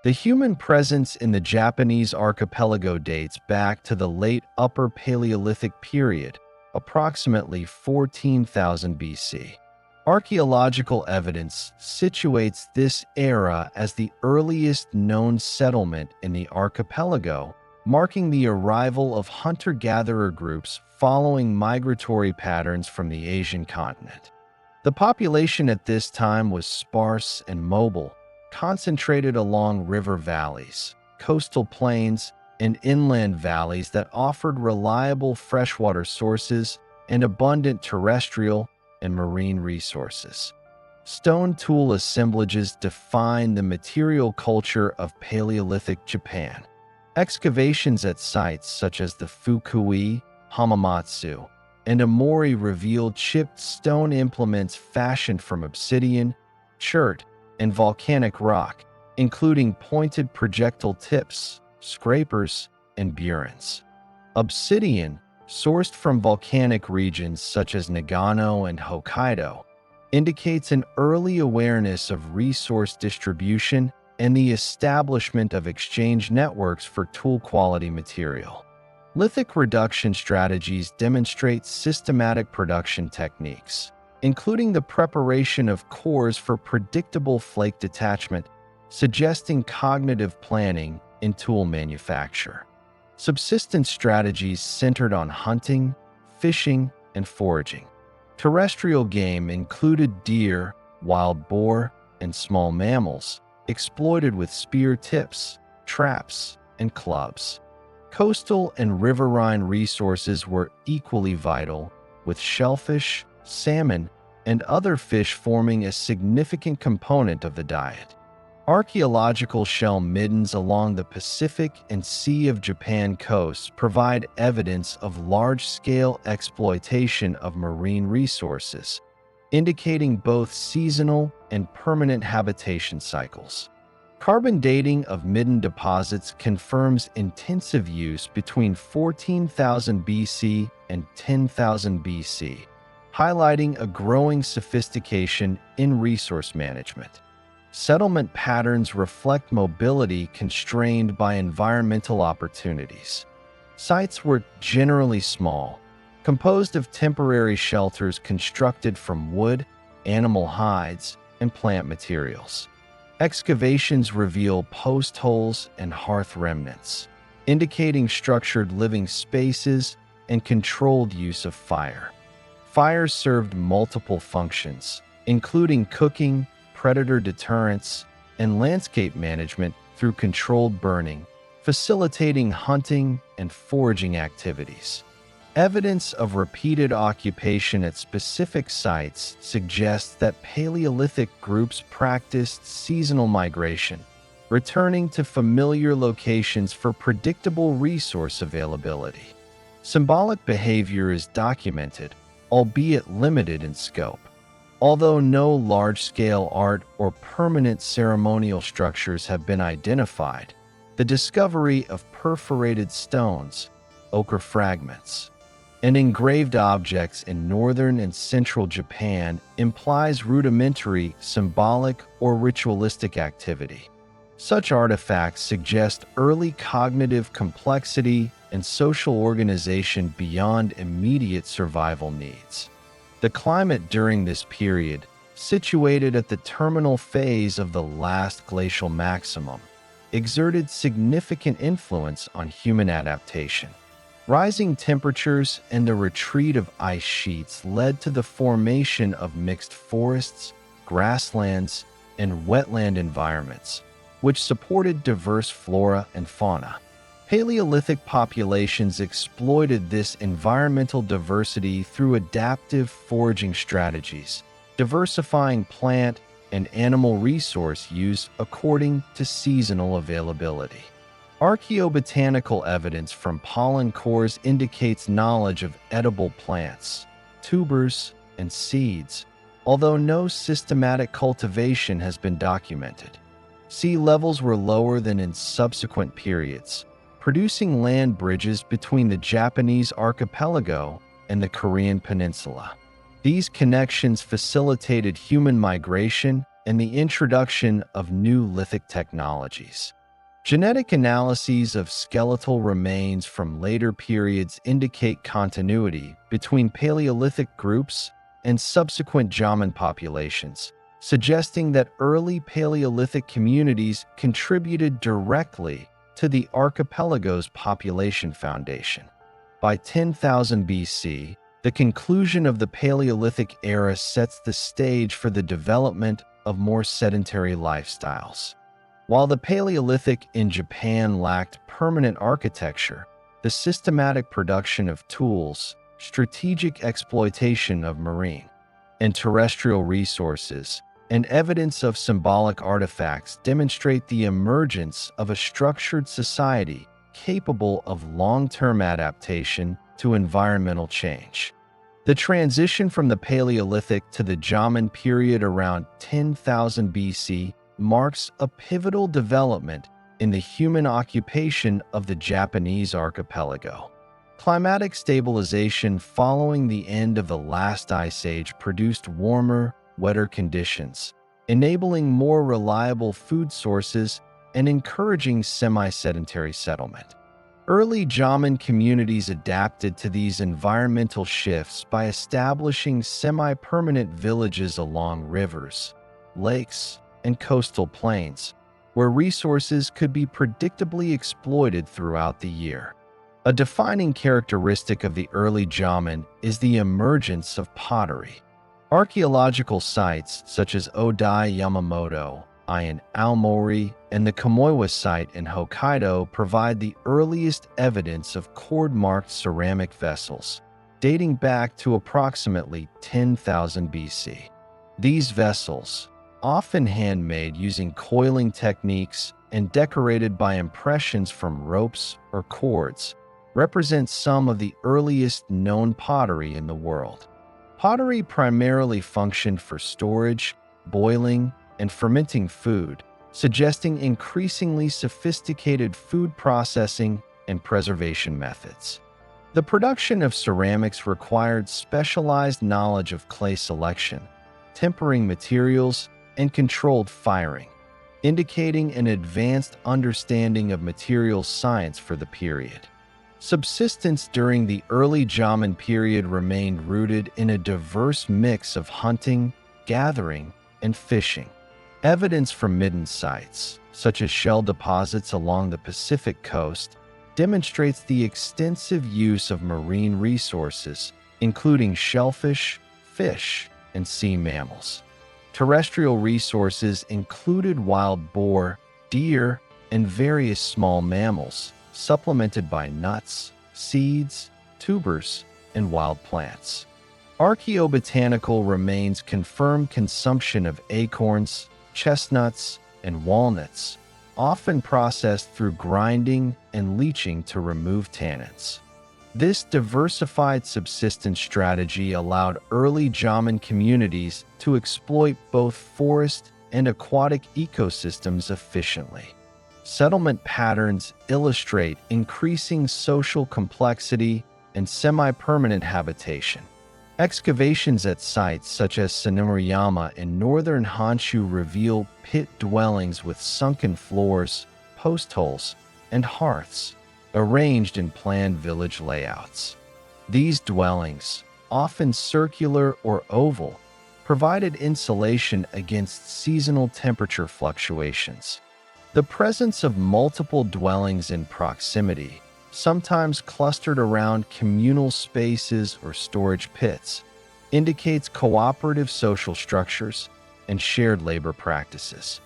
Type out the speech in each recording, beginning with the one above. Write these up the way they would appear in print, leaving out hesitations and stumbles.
The human presence in the Japanese archipelago dates back to the late Upper Paleolithic period, approximately 14,000 BC. Archaeological evidence situates this era as the earliest known settlement in the archipelago, marking the arrival of hunter-gatherer groups following migratory patterns from the Asian continent. The population at this time was sparse and mobile, concentrated along river valleys, coastal plains, and inland valleys that offered reliable freshwater sources and abundant terrestrial and marine resources. Stone tool assemblages define the material culture of Paleolithic Japan. Excavations at sites such as the Fukui, Hamamatsu, and Amori revealed chipped stone implements fashioned from obsidian, chert, and volcanic rock, including pointed projectile tips, scrapers, and burins. Obsidian, sourced from volcanic regions such as Nagano and Hokkaido, indicates an early awareness of resource distribution and the establishment of exchange networks for tool-quality material. Lithic reduction strategies demonstrate systematic production techniques, including the preparation of cores for predictable flake detachment, suggesting cognitive planning in tool manufacture. Subsistence strategies centered on hunting, fishing, and foraging. Terrestrial game included deer, wild boar, and small mammals, exploited with spear tips, traps, and clubs. Coastal and riverine resources were equally vital, with shellfish, salmon, and other fish forming a significant component of the diet. Archaeological shell middens along the Pacific and Sea of Japan coasts provide evidence of large-scale exploitation of marine resources, indicating both seasonal and permanent habitation cycles. Carbon dating of midden deposits confirms intensive use between 14,000 BC and 10,000 BC, highlighting a growing sophistication in resource management. Settlement patterns reflect mobility constrained by environmental opportunities. Sites were generally small, composed of temporary shelters constructed from wood, animal hides, and plant materials. Excavations reveal post holes and hearth remnants, indicating structured living spaces and controlled use of fire. Fires served multiple functions, including cooking, predator deterrence, and landscape management through controlled burning, facilitating hunting and foraging activities. Evidence of repeated occupation at specific sites suggests that Paleolithic groups practiced seasonal migration, returning to familiar locations for predictable resource availability. Symbolic behavior is documented, albeit limited in scope. Although no large-scale art or permanent ceremonial structures have been identified, the discovery of perforated stones, ochre fragments, and engraved objects in northern and central Japan implies rudimentary, symbolic, or ritualistic activity. Such artifacts suggest early cognitive complexity and social organization beyond immediate survival needs. The climate during this period, situated at the terminal phase of the last glacial maximum, exerted significant influence on human adaptation. Rising temperatures and the retreat of ice sheets led to the formation of mixed forests, grasslands, and wetland environments, which supported diverse flora and fauna. Paleolithic populations exploited this environmental diversity through adaptive foraging strategies, diversifying plant and animal resource use according to seasonal availability. Archaeobotanical evidence from pollen cores indicates knowledge of edible plants, tubers, and seeds, although no systematic cultivation has been documented. Sea levels were lower than in subsequent periods, producing land bridges between the Japanese archipelago and the Korean peninsula. These connections facilitated human migration and the introduction of new lithic technologies. Genetic analyses of skeletal remains from later periods indicate continuity between Paleolithic groups and subsequent Jōmon populations, suggesting that early Paleolithic communities contributed directly to the archipelago's population foundation. By 10,000 BC, the conclusion of the Paleolithic era sets the stage for the development of more sedentary lifestyles. While the Paleolithic in Japan lacked permanent architecture, the systematic production of tools, strategic exploitation of marine and terrestrial resources, and evidence of symbolic artifacts demonstrate the emergence of a structured society capable of long-term adaptation to environmental change. The transition from the Paleolithic to the Jōmon period around 10,000 BC marks a pivotal development in the human occupation of the Japanese archipelago. Climatic stabilization following the end of the last ice age produced warmer, wetter conditions, enabling more reliable food sources and encouraging semi-sedentary settlement. Early Jōmon communities adapted to these environmental shifts by establishing semi-permanent villages along rivers, lakes, and coastal plains, where resources could be predictably exploited throughout the year. A defining characteristic of the early Jōmon is the emergence of pottery. Archaeological sites such as Odai Yamamoto, Iron Aomori, and the Kamoiwa site in Hokkaido provide the earliest evidence of cord-marked ceramic vessels, dating back to approximately 10,000 BC. These vessels, often handmade using coiling techniques and decorated by impressions from ropes or cords, represent some of the earliest known pottery in the world. Pottery primarily functioned for storage, boiling, and fermenting food, suggesting increasingly sophisticated food processing and preservation methods. The production of ceramics required specialized knowledge of clay selection, tempering materials, and controlled firing, indicating an advanced understanding of materials science for the period. Subsistence during the early Jōmon period remained rooted in a diverse mix of hunting, gathering, and fishing. Evidence from midden sites, such as shell deposits along the Pacific coast, demonstrates the extensive use of marine resources, including shellfish, fish, and sea mammals. Terrestrial resources included wild boar, deer, and various small mammals, supplemented by nuts, seeds, tubers, and wild plants. Archaeobotanical remains confirm consumption of acorns, chestnuts, and walnuts, often processed through grinding and leaching to remove tannins. This diversified subsistence strategy allowed early Jōmon communities to exploit both forest and aquatic ecosystems efficiently. Settlement patterns illustrate increasing social complexity and semi-permanent habitation. Excavations at sites such as Sanomiyama in northern Honshu reveal pit dwellings with sunken floors, post holes, and hearths, arranged in planned village layouts. These dwellings, often circular or oval, provided insulation against seasonal temperature fluctuations. The presence of multiple dwellings in proximity, sometimes clustered around communal spaces or storage pits, indicates cooperative social structures and shared labor practices.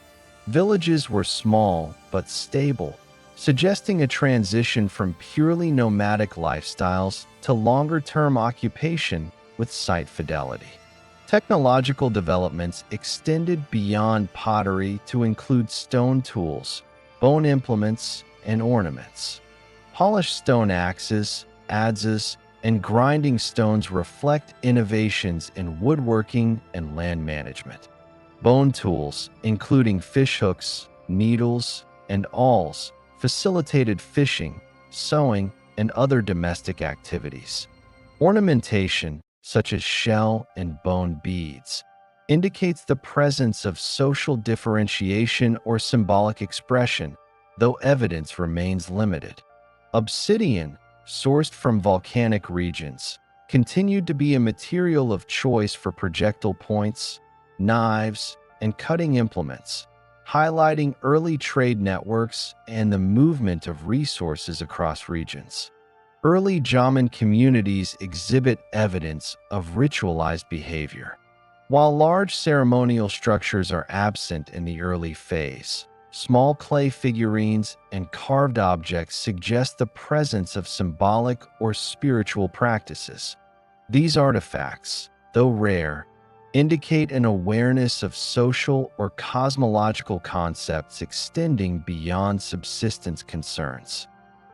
Villages were small but stable, suggesting a transition from purely nomadic lifestyles to longer-term occupation with site fidelity. Technological developments extended beyond pottery to include stone tools, bone implements, and ornaments. Polished stone axes, adzes, and grinding stones reflect innovations in woodworking and land management. Bone tools, including fishhooks, needles, and awls, facilitated fishing, sewing, and other domestic activities. Ornamentation, such as shell and bone beads, indicates the presence of social differentiation or symbolic expression, though evidence remains limited. Obsidian, sourced from volcanic regions, continued to be a material of choice for projectile points, knives, and cutting implements, highlighting early trade networks and the movement of resources across regions. Early Jōmon communities exhibit evidence of ritualized behavior. While large ceremonial structures are absent in the early phase, small clay figurines and carved objects suggest the presence of symbolic or spiritual practices. These artifacts, though rare, indicate an awareness of social or cosmological concepts extending beyond subsistence concerns.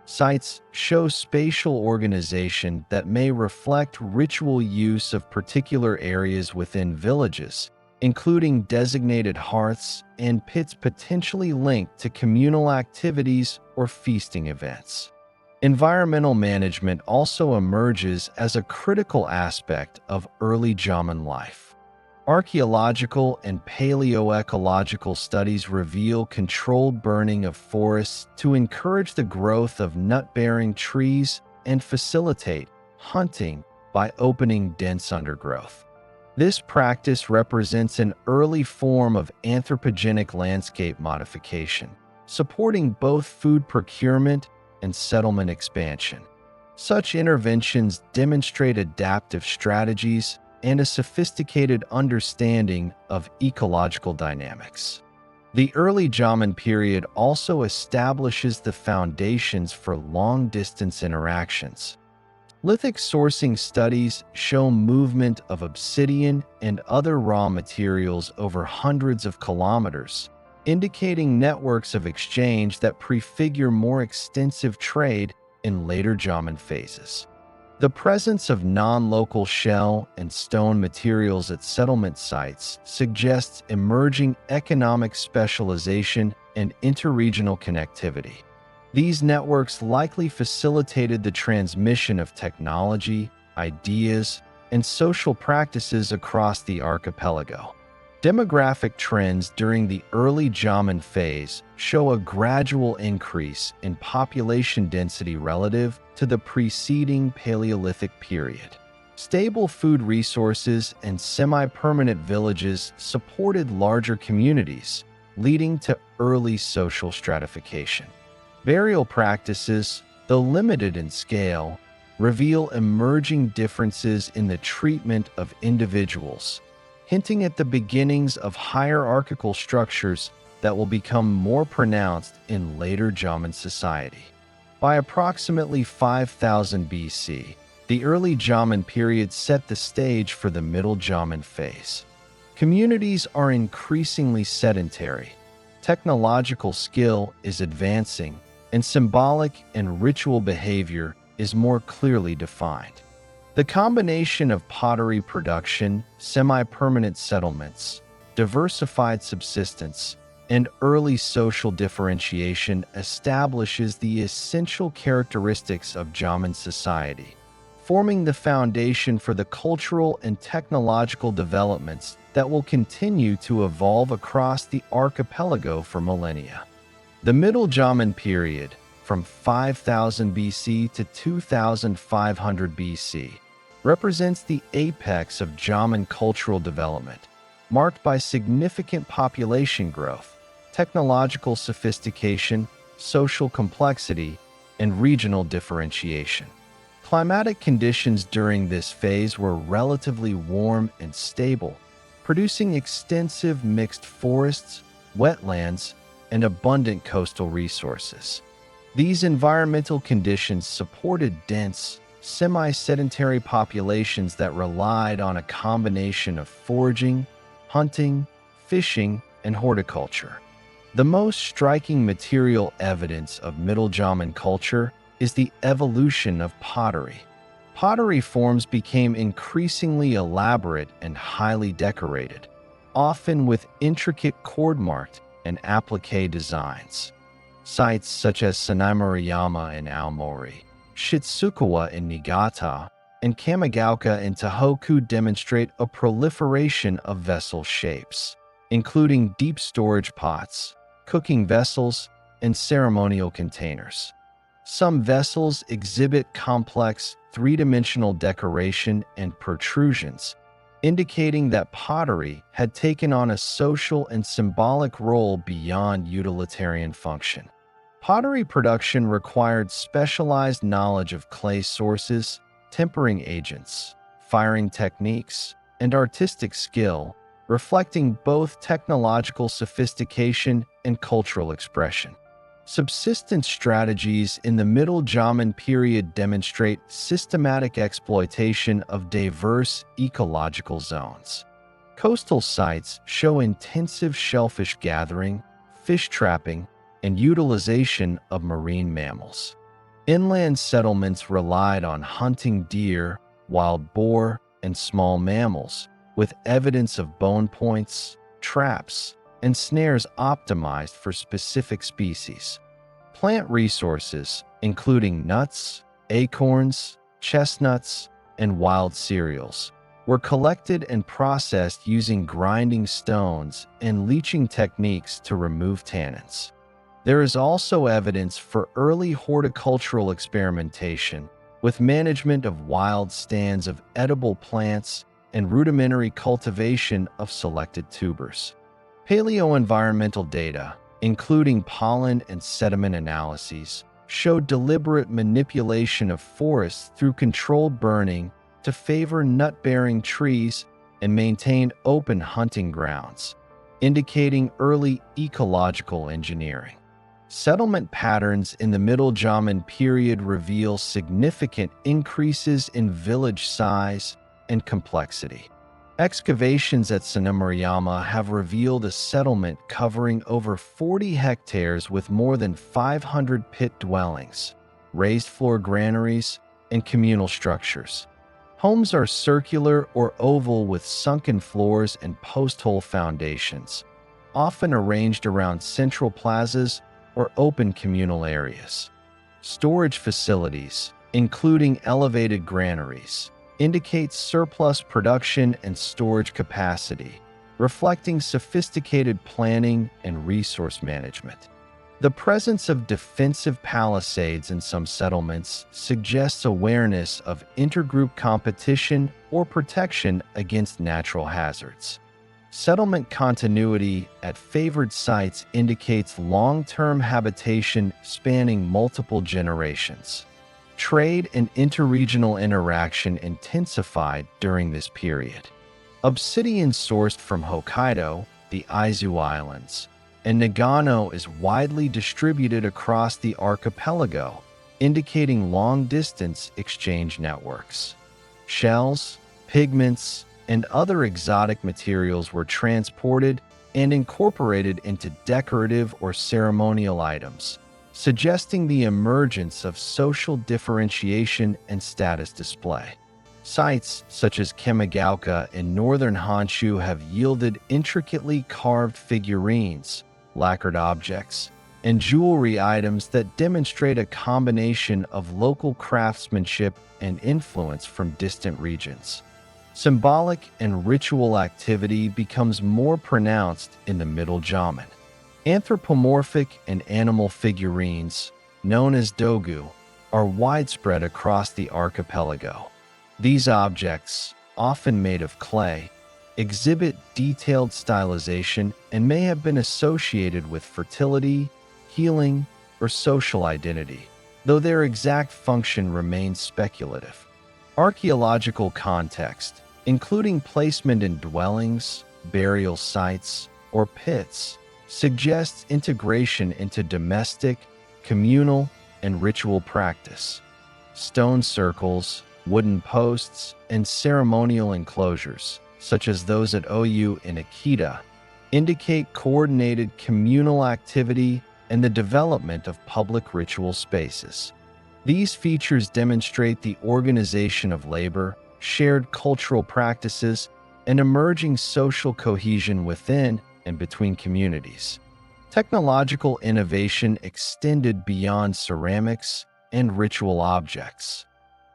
Sites show spatial organization that may reflect ritual use of particular areas within villages, including designated hearths and pits potentially linked to communal activities or feasting events. Environmental management also emerges as a critical aspect of early Jōmon life. Archaeological and paleoecological studies reveal controlled burning of forests to encourage the growth of nut-bearing trees and facilitate hunting by opening dense undergrowth. This practice represents an early form of anthropogenic landscape modification, supporting both food procurement and settlement expansion. Such interventions demonstrate adaptive strategies and a sophisticated understanding of ecological dynamics. The early Jōmon period also establishes the foundations for long-distance interactions. Lithic sourcing studies show movement of obsidian and other raw materials over hundreds of kilometers, indicating networks of exchange that prefigure more extensive trade in later Jōmon phases. The presence of non-local shell and stone materials at settlement sites suggests emerging economic specialization and interregional connectivity. These networks likely facilitated the transmission of technology, ideas, and social practices across the archipelago. Demographic trends during the early Jōmon phase show a gradual increase in population density relative to the preceding Paleolithic period. Stable food resources and semi-permanent villages supported larger communities, leading to early social stratification. Burial practices, though limited in scale, reveal emerging differences in the treatment of individuals, hinting at the beginnings of hierarchical structures that will become more pronounced in later Jōmon society. By approximately 5000 BC, the early Jōmon period set the stage for the Middle Jōmon phase. Communities are increasingly sedentary, technological skill is advancing, and symbolic and ritual behavior is more clearly defined. The combination of pottery production, semi-permanent settlements, diversified subsistence, and early social differentiation establishes the essential characteristics of Jōmon society, forming the foundation for the cultural and technological developments that will continue to evolve across the archipelago for millennia. The Middle Jōmon period, from 5000 BC to 2500 BC, represents the apex of Jōmon cultural development, marked by significant population growth, technological sophistication, social complexity, and regional differentiation. Climatic conditions during this phase were relatively warm and stable, producing extensive mixed forests, wetlands, and abundant coastal resources. These environmental conditions supported dense, semi-sedentary populations that relied on a combination of foraging, hunting, fishing, and horticulture. The most striking material evidence of Middle Jōmon culture is the evolution of pottery. Pottery forms became increasingly elaborate and highly decorated, often with intricate cord-marked and applique designs. Sites such as Sanaimurayama in Aomori, Shitsukawa in Niigata, and Kamigaoka and Tohoku demonstrate a proliferation of vessel shapes, including deep storage pots, cooking vessels, and ceremonial containers. Some vessels exhibit complex, three-dimensional decoration and protrusions, indicating that pottery had taken on a social and symbolic role beyond utilitarian function. Pottery production required specialized knowledge of clay sources, tempering agents, firing techniques, and artistic skill, reflecting both technological sophistication and cultural expression. Subsistence strategies in the Middle Jōmon period demonstrate systematic exploitation of diverse ecological zones. Coastal sites show intensive shellfish gathering, fish trapping, and utilization of marine mammals. Inland settlements relied on hunting deer, wild boar, and small mammals, with evidence of bone points, traps, and snares optimized for specific species. Plant resources, including nuts, acorns, chestnuts, and wild cereals, were collected and processed using grinding stones and leaching techniques to remove tannins. There is also evidence for early horticultural experimentation, with management of wild stands of edible plants and rudimentary cultivation of selected tubers. Paleo-environmental data, including pollen and sediment analyses, show deliberate manipulation of forests through controlled burning to favor nut-bearing trees and maintain open hunting grounds, indicating early ecological engineering. Settlement patterns in the Middle Jōmon period reveal significant increases in village size and complexity. Excavations at Sanomurayama have revealed a settlement covering over 40 hectares with more than 500 pit dwellings, raised floor granaries, and communal structures. Homes are circular or oval with sunken floors and post-hole foundations, often arranged around central plazas or open communal areas. Storage facilities, including elevated granaries, indicate surplus production and storage capacity, reflecting sophisticated planning and resource management. The presence of defensive palisades in some settlements suggests awareness of intergroup competition or protection against natural hazards. Settlement continuity at favored sites indicates long-term habitation spanning multiple generations. Trade and interregional interaction intensified during this period. Obsidian sourced from Hokkaido, the Izu Islands, and Nagano is widely distributed across the archipelago, indicating long-distance exchange networks. Shells, pigments, and other exotic materials were transported and incorporated into decorative or ceremonial items, suggesting the emergence of social differentiation and status display. Sites such as Kamigaoka in northern Honshu have yielded intricately carved figurines, lacquered objects, and jewelry items that demonstrate a combination of local craftsmanship and influence from distant regions. Symbolic and ritual activity becomes more pronounced in the Middle Jōmon. Anthropomorphic and animal figurines, known as dogu, are widespread across the archipelago. These objects, often made of clay, exhibit detailed stylization and may have been associated with fertility, healing, or social identity, though their exact function remains speculative. Archaeological context, including placement in dwellings, burial sites, or pits, suggests integration into domestic, communal, and ritual practice. Stone circles, wooden posts, and ceremonial enclosures, such as those at Oyu in Akita, indicate coordinated communal activity and the development of public ritual spaces. These features demonstrate the organization of labor, shared cultural practices, and emerging social cohesion within and between communities. Technological innovation extended beyond ceramics and ritual objects.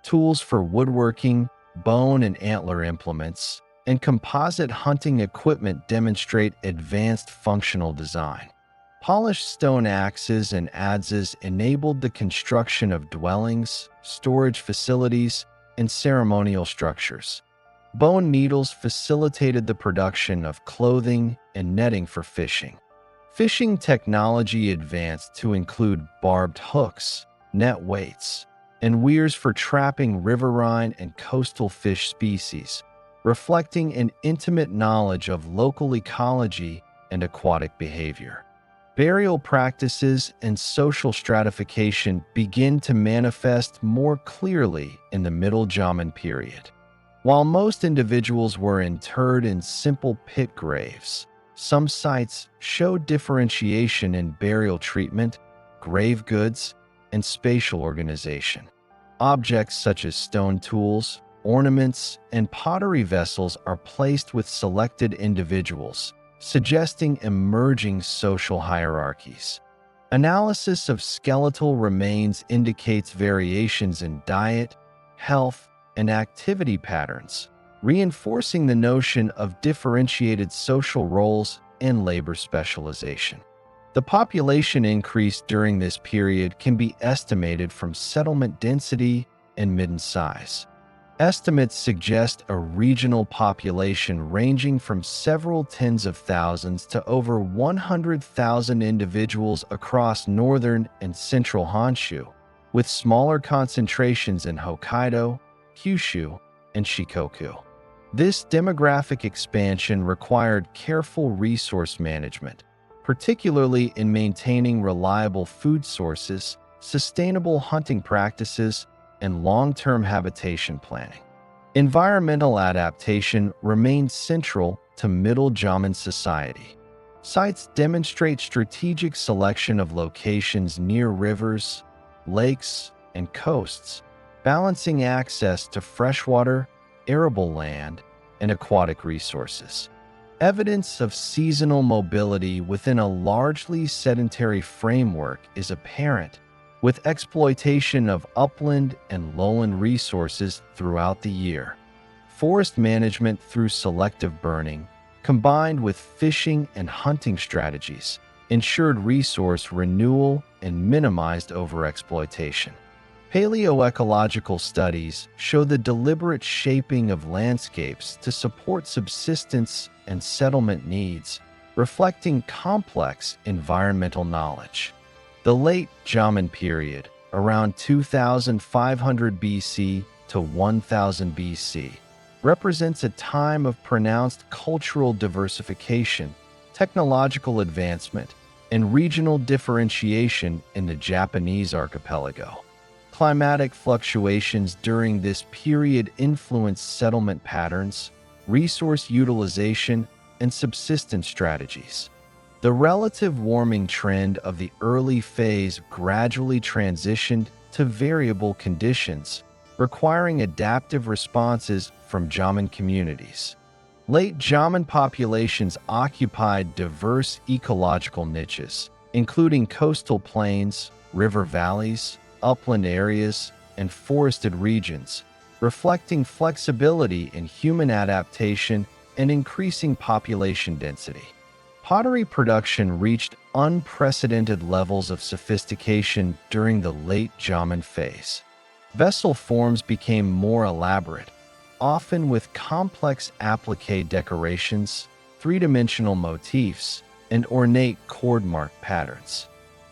tools for woodworking, bone and antler implements, and composite hunting equipment demonstrate advanced functional design. Polished stone axes and adzes enabled the construction of dwellings, storage facilities, and ceremonial structures. Bone needles facilitated the production of clothing and netting for fishing. Fishing technology advanced to include barbed hooks, net weights, and weirs for trapping riverine and coastal fish species, reflecting an intimate knowledge of local ecology and aquatic behavior. Burial practices and social stratification begin to manifest more clearly in the Middle Jōmon period. While most individuals were interred in simple pit graves, some sites show differentiation in burial treatment, grave goods, and spatial organization. Objects such as stone tools, ornaments, and pottery vessels are placed with selected individuals, suggesting emerging social hierarchies. Analysis of skeletal remains indicates variations in diet, health, and activity patterns, reinforcing the notion of differentiated social roles and labor specialization. The population increase during this period can be estimated from settlement density and midden size. Estimates suggest a regional population ranging from several tens of thousands to over 100,000 individuals across northern and central Honshu, with smaller concentrations in Hokkaido, Kyushu, and Shikoku. This demographic expansion required careful resource management, particularly in maintaining reliable food sources, sustainable hunting practices, and long-term habitation planning. Environmental adaptation remained central to Middle Jōmon society. Sites demonstrate strategic selection of locations near rivers, lakes, and coasts, balancing access to freshwater, arable land, and aquatic resources. Evidence of seasonal mobility within a largely sedentary framework is apparent, with exploitation of upland and lowland resources throughout the year. Forest management through selective burning, combined with fishing and hunting strategies, ensured resource renewal and minimized overexploitation. Paleoecological studies show the deliberate shaping of landscapes to support subsistence and settlement needs, reflecting complex environmental knowledge. The late Jōmon period, around 2500 BC to 1000 BC, represents a time of pronounced cultural diversification, technological advancement, and regional differentiation in the Japanese archipelago. Climatic fluctuations during this period influenced settlement patterns, resource utilization, and subsistence strategies. The relative warming trend of the early phase gradually transitioned to variable conditions, requiring adaptive responses from Jōmon communities. Late Jōmon populations occupied diverse ecological niches, including coastal plains, river valleys, upland areas, and forested regions, reflecting flexibility in human adaptation and increasing population density. Pottery production reached unprecedented levels of sophistication during the late Jōmon phase. Vessel forms became more elaborate, often with complex applique decorations, three-dimensional motifs, and ornate cord-mark patterns.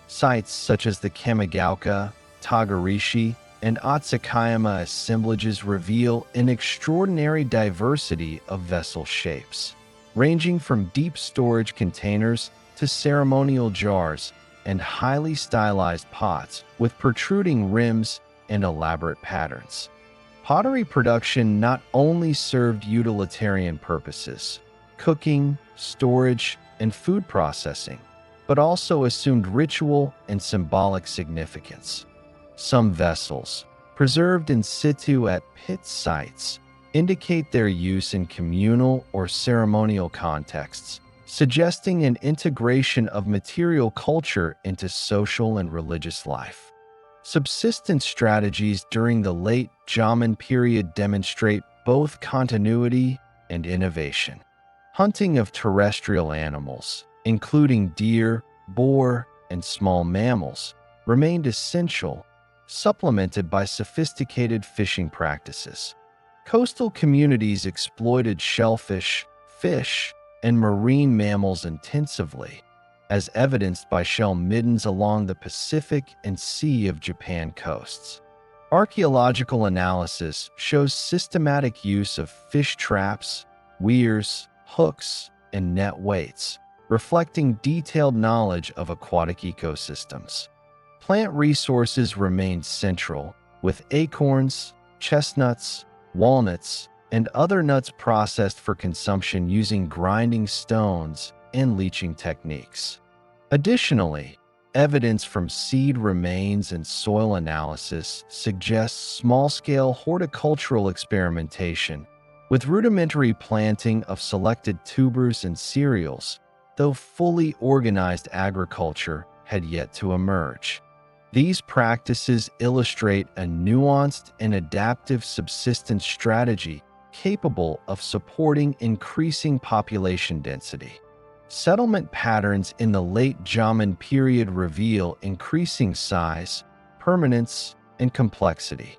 Sites such as the Kamigaoka, Togarishi, and Atsukayama assemblages reveal an extraordinary diversity of vessel shapes, ranging from deep storage containers to ceremonial jars and highly stylized pots with protruding rims and elaborate patterns. Pottery production not only served utilitarian purposes, cooking, storage, and food processing, but also assumed ritual and symbolic significance. Some vessels, preserved in situ at pit sites, indicate their use in communal or ceremonial contexts, suggesting an integration of material culture into social and religious life. Subsistence strategies during the late Jōmon period demonstrate both continuity and innovation. Hunting of terrestrial animals, including deer, boar, and small mammals, remained essential, supplemented by sophisticated fishing practices. Coastal communities exploited shellfish, fish, and marine mammals intensively, as evidenced by shell middens along the Pacific and Sea of Japan coasts. Archaeological analysis shows systematic use of fish traps, weirs, hooks, and net weights, reflecting detailed knowledge of aquatic ecosystems. Plant resources remained central, with acorns, chestnuts, walnuts, and other nuts processed for consumption using grinding stones and leaching techniques. Additionally, evidence from seed remains and soil analysis suggests small-scale horticultural experimentation, with rudimentary planting of selected tubers and cereals, though fully organized agriculture had yet to emerge. These practices illustrate a nuanced and adaptive subsistence strategy capable of supporting increasing population density. Settlement patterns in the late Jōmon period reveal increasing size, permanence, and complexity.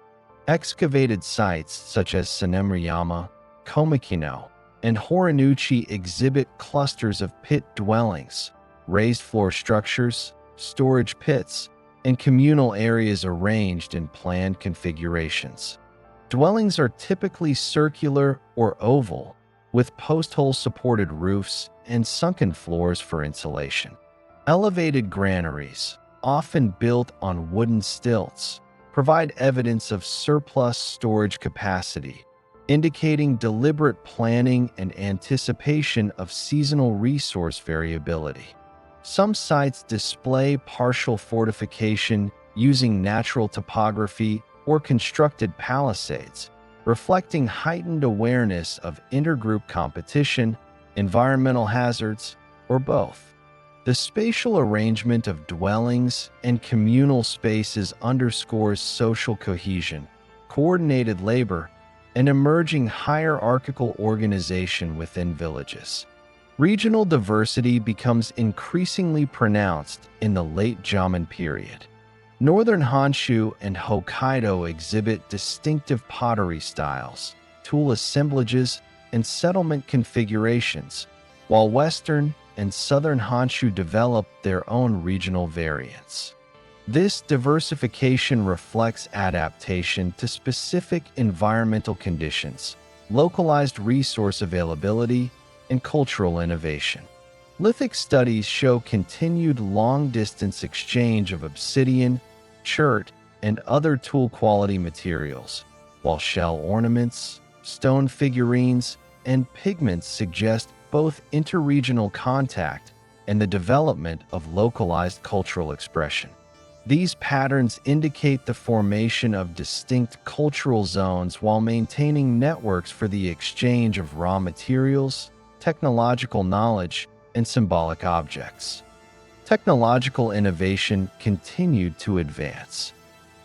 Excavated sites such as Sanemurayama, Komikino, and Horinouchi exhibit clusters of pit dwellings, raised floor structures, storage pits, and communal areas arranged in planned configurations. Dwellings are typically circular or oval, with post-hole supported roofs and sunken floors for insulation. Elevated granaries, often built on wooden stilts, provide evidence of surplus storage capacity, indicating deliberate planning and anticipation of seasonal resource variability. Some sites display partial fortification using natural topography or constructed palisades, reflecting heightened awareness of intergroup competition, environmental hazards, or both. The spatial arrangement of dwellings and communal spaces underscores social cohesion, coordinated labor, and emerging hierarchical organization within villages. Regional diversity becomes increasingly pronounced in the late Jōmon period. Northern Honshu and Hokkaido exhibit distinctive pottery styles, tool assemblages, and settlement configurations, while Western and Southern Honshu develop their own regional variants. This diversification reflects adaptation to specific environmental conditions, localized resource availability, and cultural innovation. Lithic studies show continued long-distance exchange of obsidian, chert, and other tool-quality materials, while shell ornaments, stone figurines, and pigments suggest both interregional contact and the development of localized cultural expression. These patterns indicate the formation of distinct cultural zones while maintaining networks for the exchange of raw materials, technological knowledge, and symbolic objects. Technological innovation continued to advance.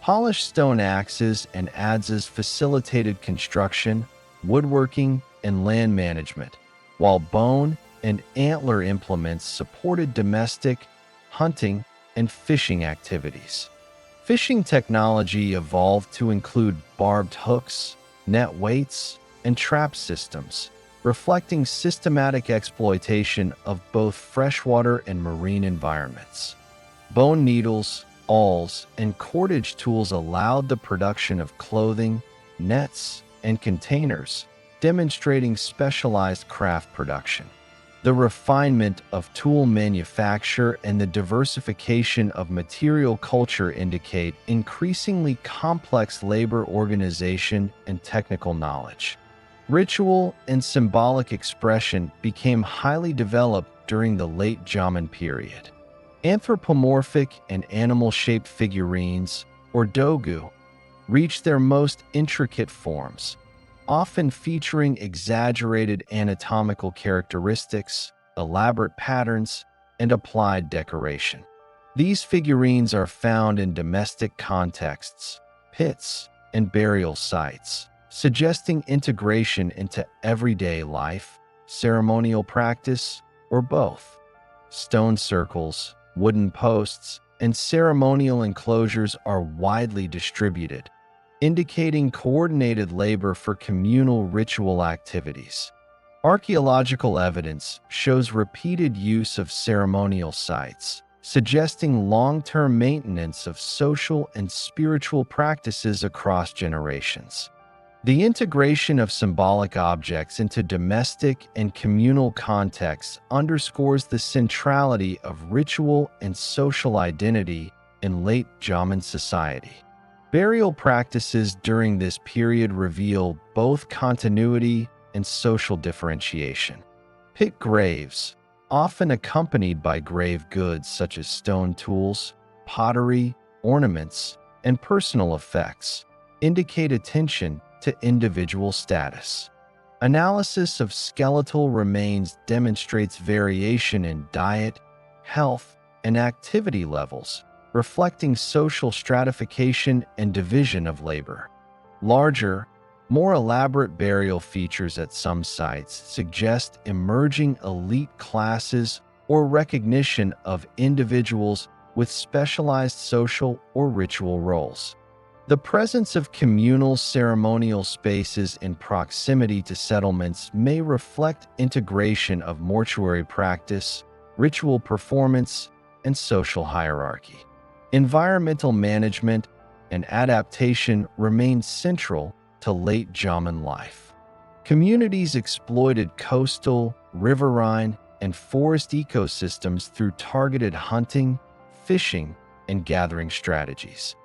Polished stone axes and adzes facilitated construction, woodworking, and land management, while bone and antler implements supported domestic, hunting, and fishing activities. Fishing technology evolved to include barbed hooks, net weights, and trap systems, reflecting systematic exploitation of both freshwater and marine environments. Bone needles, awls, and cordage tools allowed the production of clothing, nets, and containers, demonstrating specialized craft production. The refinement of tool manufacture and the diversification of material culture indicate increasingly complex labor organization and technical knowledge. Ritual and symbolic expression became highly developed during the late Jōmon period. Anthropomorphic and animal-shaped figurines, or dogu, reached their most intricate forms, often featuring exaggerated anatomical characteristics, elaborate patterns, and applied decoration. These figurines are found in domestic contexts, pits, and burial sites, suggesting integration into everyday life, ceremonial practice, or both. Stone circles, wooden posts, and ceremonial enclosures are widely distributed, indicating coordinated labor for communal ritual activities. Archaeological evidence shows repeated use of ceremonial sites, suggesting long-term maintenance of social and spiritual practices across generations. The integration of symbolic objects into domestic and communal contexts underscores the centrality of ritual and social identity in late Jōmon society. Burial practices during this period reveal both continuity and social differentiation. Pit graves, often accompanied by grave goods such as stone tools, pottery, ornaments, and personal effects, indicate attention to individual status. Analysis of skeletal remains demonstrates variation in diet, health, and activity levels, reflecting social stratification and division of labor. Larger, more elaborate burial features at some sites suggest emerging elite classes or recognition of individuals with specialized social or ritual roles. The presence of communal ceremonial spaces in proximity to settlements may reflect integration of mortuary practice, ritual performance, and social hierarchy. Environmental management and adaptation remain central to late Jōmon life. Communities exploited coastal, riverine, and forest ecosystems through targeted hunting, fishing, and gathering strategies.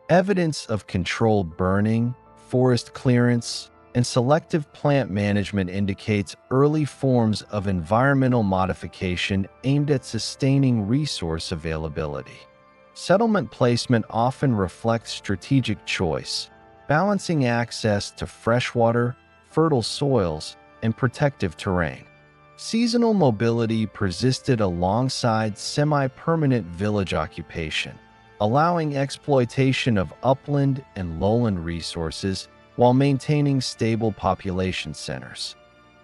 Evidence of controlled burning, forest clearance, and selective plant management indicates early forms of environmental modification aimed at sustaining resource availability. Settlement placement often reflects strategic choice, balancing access to freshwater, fertile soils, and protective terrain. Seasonal mobility persisted alongside semi-permanent village occupation, allowing exploitation of upland and lowland resources while maintaining stable population centers.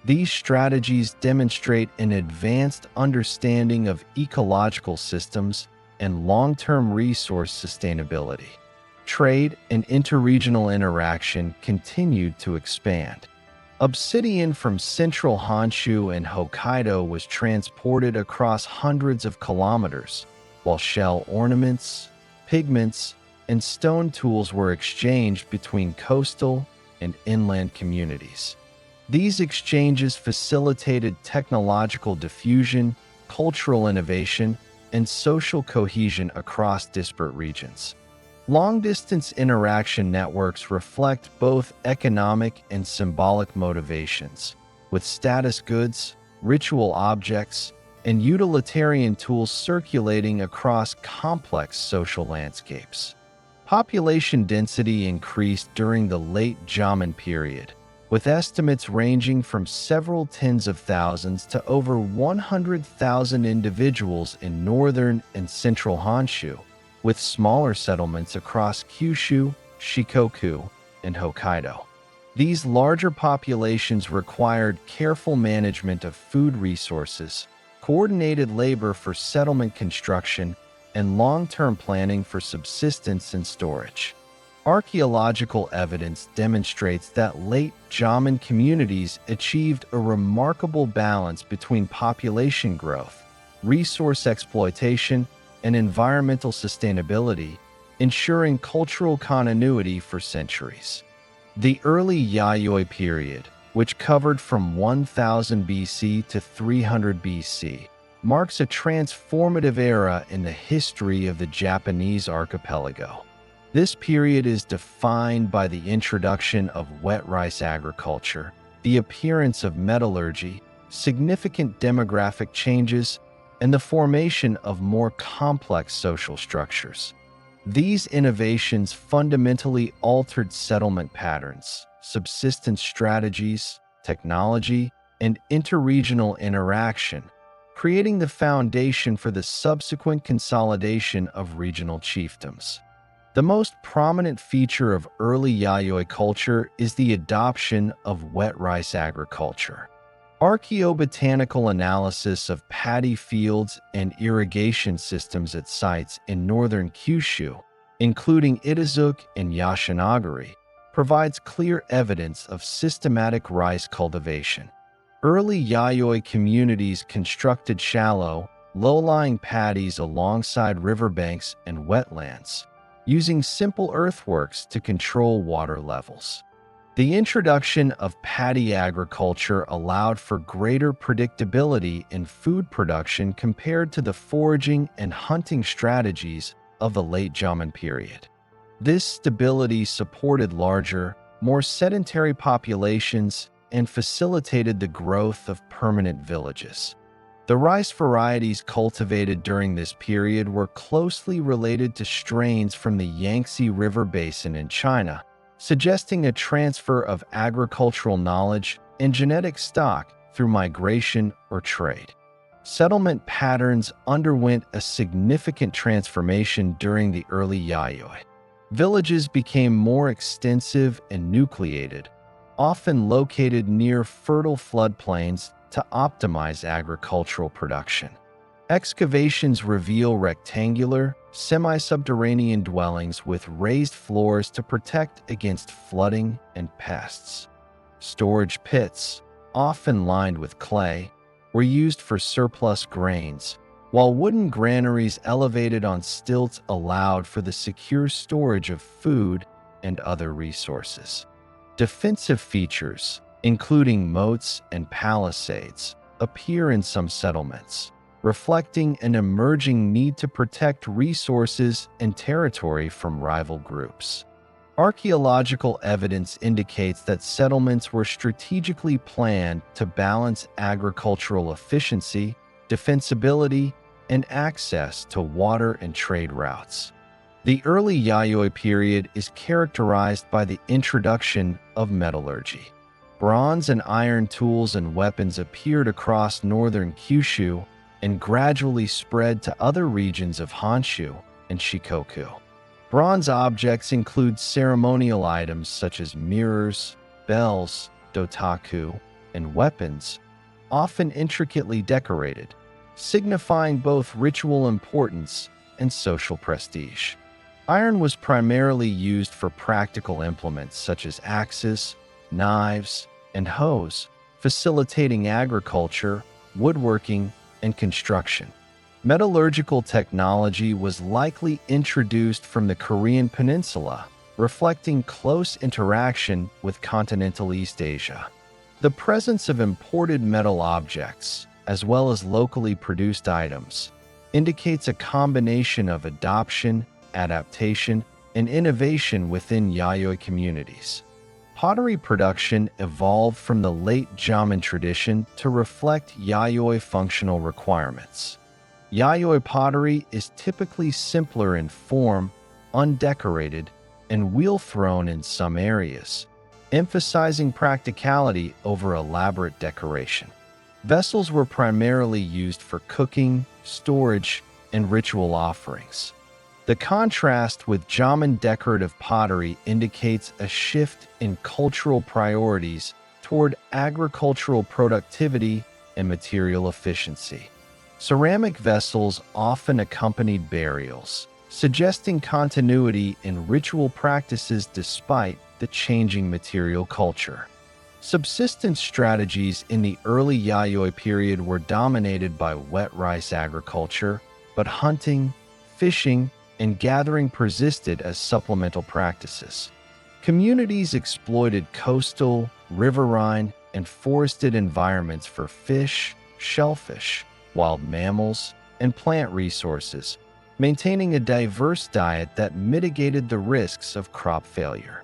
These strategies demonstrate an advanced understanding of ecological systems and long-term resource sustainability. Trade and interregional interaction continued to expand. Obsidian from central Honshu and Hokkaido was transported across hundreds of kilometers, while shell ornaments, pigments, and stone tools were exchanged between coastal and inland communities. These exchanges facilitated technological diffusion, cultural innovation, and social cohesion across disparate regions. Long-distance interaction networks reflect both economic and symbolic motivations, with status goods, ritual objects, and utilitarian tools circulating across complex social landscapes. Population density increased during the late Jōmon period, with estimates ranging from several tens of thousands to over 100,000 individuals in northern and central Honshu, with smaller settlements across Kyushu, Shikoku, and Hokkaido. These larger populations required careful management of food resources, coordinated labor for settlement construction, and long-term planning for subsistence and storage. Archaeological evidence demonstrates that late Jōmon communities achieved a remarkable balance between population growth, resource exploitation, and environmental sustainability, ensuring cultural continuity for centuries. The early Yayoi period, which covered from 1000 BC to 300 BC, marks a transformative era in the history of the Japanese archipelago. This period is defined by the introduction of wet rice agriculture, the appearance of metallurgy, significant demographic changes, and the formation of more complex social structures. These innovations fundamentally altered settlement patterns, subsistence strategies, technology, and interregional interaction, creating the foundation for the subsequent consolidation of regional chiefdoms. The most prominent feature of early Yayoi culture is the adoption of wet rice agriculture. Archaeobotanical analysis of paddy fields and irrigation systems at sites in northern Kyushu, including Itazuke and Yashinagari, provides clear evidence of systematic rice cultivation. Early Yayoi communities constructed shallow, low-lying paddies alongside riverbanks and wetlands, using simple earthworks to control water levels. The introduction of paddy agriculture allowed for greater predictability in food production compared to the foraging and hunting strategies of the late Jōmon period. This stability supported larger, more sedentary populations and facilitated the growth of permanent villages. The rice varieties cultivated during this period were closely related to strains from the Yangtze River Basin in China, suggesting a transfer of agricultural knowledge and genetic stock through migration or trade. Settlement patterns underwent a significant transformation during the early Yayoi. Villages became more extensive and nucleated, often located near fertile floodplains to optimize agricultural production. Excavations reveal rectangular, semi-subterranean dwellings with raised floors to protect against flooding and pests. Storage pits, often lined with clay, were used for surplus grains, while wooden granaries elevated on stilts allowed for the secure storage of food and other resources. Defensive features, including moats and palisades, appear in some settlements, reflecting an emerging need to protect resources and territory from rival groups. Archaeological evidence indicates that settlements were strategically planned to balance agricultural efficiency, defensibility, and access to water and trade routes. The early Yayoi period is characterized by the introduction of metallurgy. Bronze and iron tools and weapons appeared across northern Kyushu and gradually spread to other regions of Honshu and Shikoku. Bronze objects include ceremonial items such as mirrors, bells, dotaku, and weapons, often intricately decorated, signifying both ritual importance and social prestige. Iron was primarily used for practical implements such as axes, knives, and hoes, facilitating agriculture, woodworking, and construction. Metallurgical technology was likely introduced from the Korean Peninsula, reflecting close interaction with continental East Asia. The presence of imported metal objects, as well as locally produced items, indicates a combination of adoption, adaptation, and innovation within Yayoi communities. Pottery production evolved from the late Jōmon tradition to reflect Yayoi functional requirements. Yayoi pottery is typically simpler in form, undecorated, and wheel-thrown in some areas, emphasizing practicality over elaborate decoration. Vessels were primarily used for cooking, storage, and ritual offerings. The contrast with Jōmon decorative pottery indicates a shift in cultural priorities toward agricultural productivity and material efficiency. Ceramic vessels often accompanied burials, suggesting continuity in ritual practices despite the changing material culture. Subsistence strategies in the early Yayoi period were dominated by wet rice agriculture, but hunting, fishing, and gathering persisted as supplemental practices. Communities exploited coastal, riverine, and forested environments for fish, shellfish, wild mammals, and plant resources, maintaining a diverse diet that mitigated the risks of crop failure.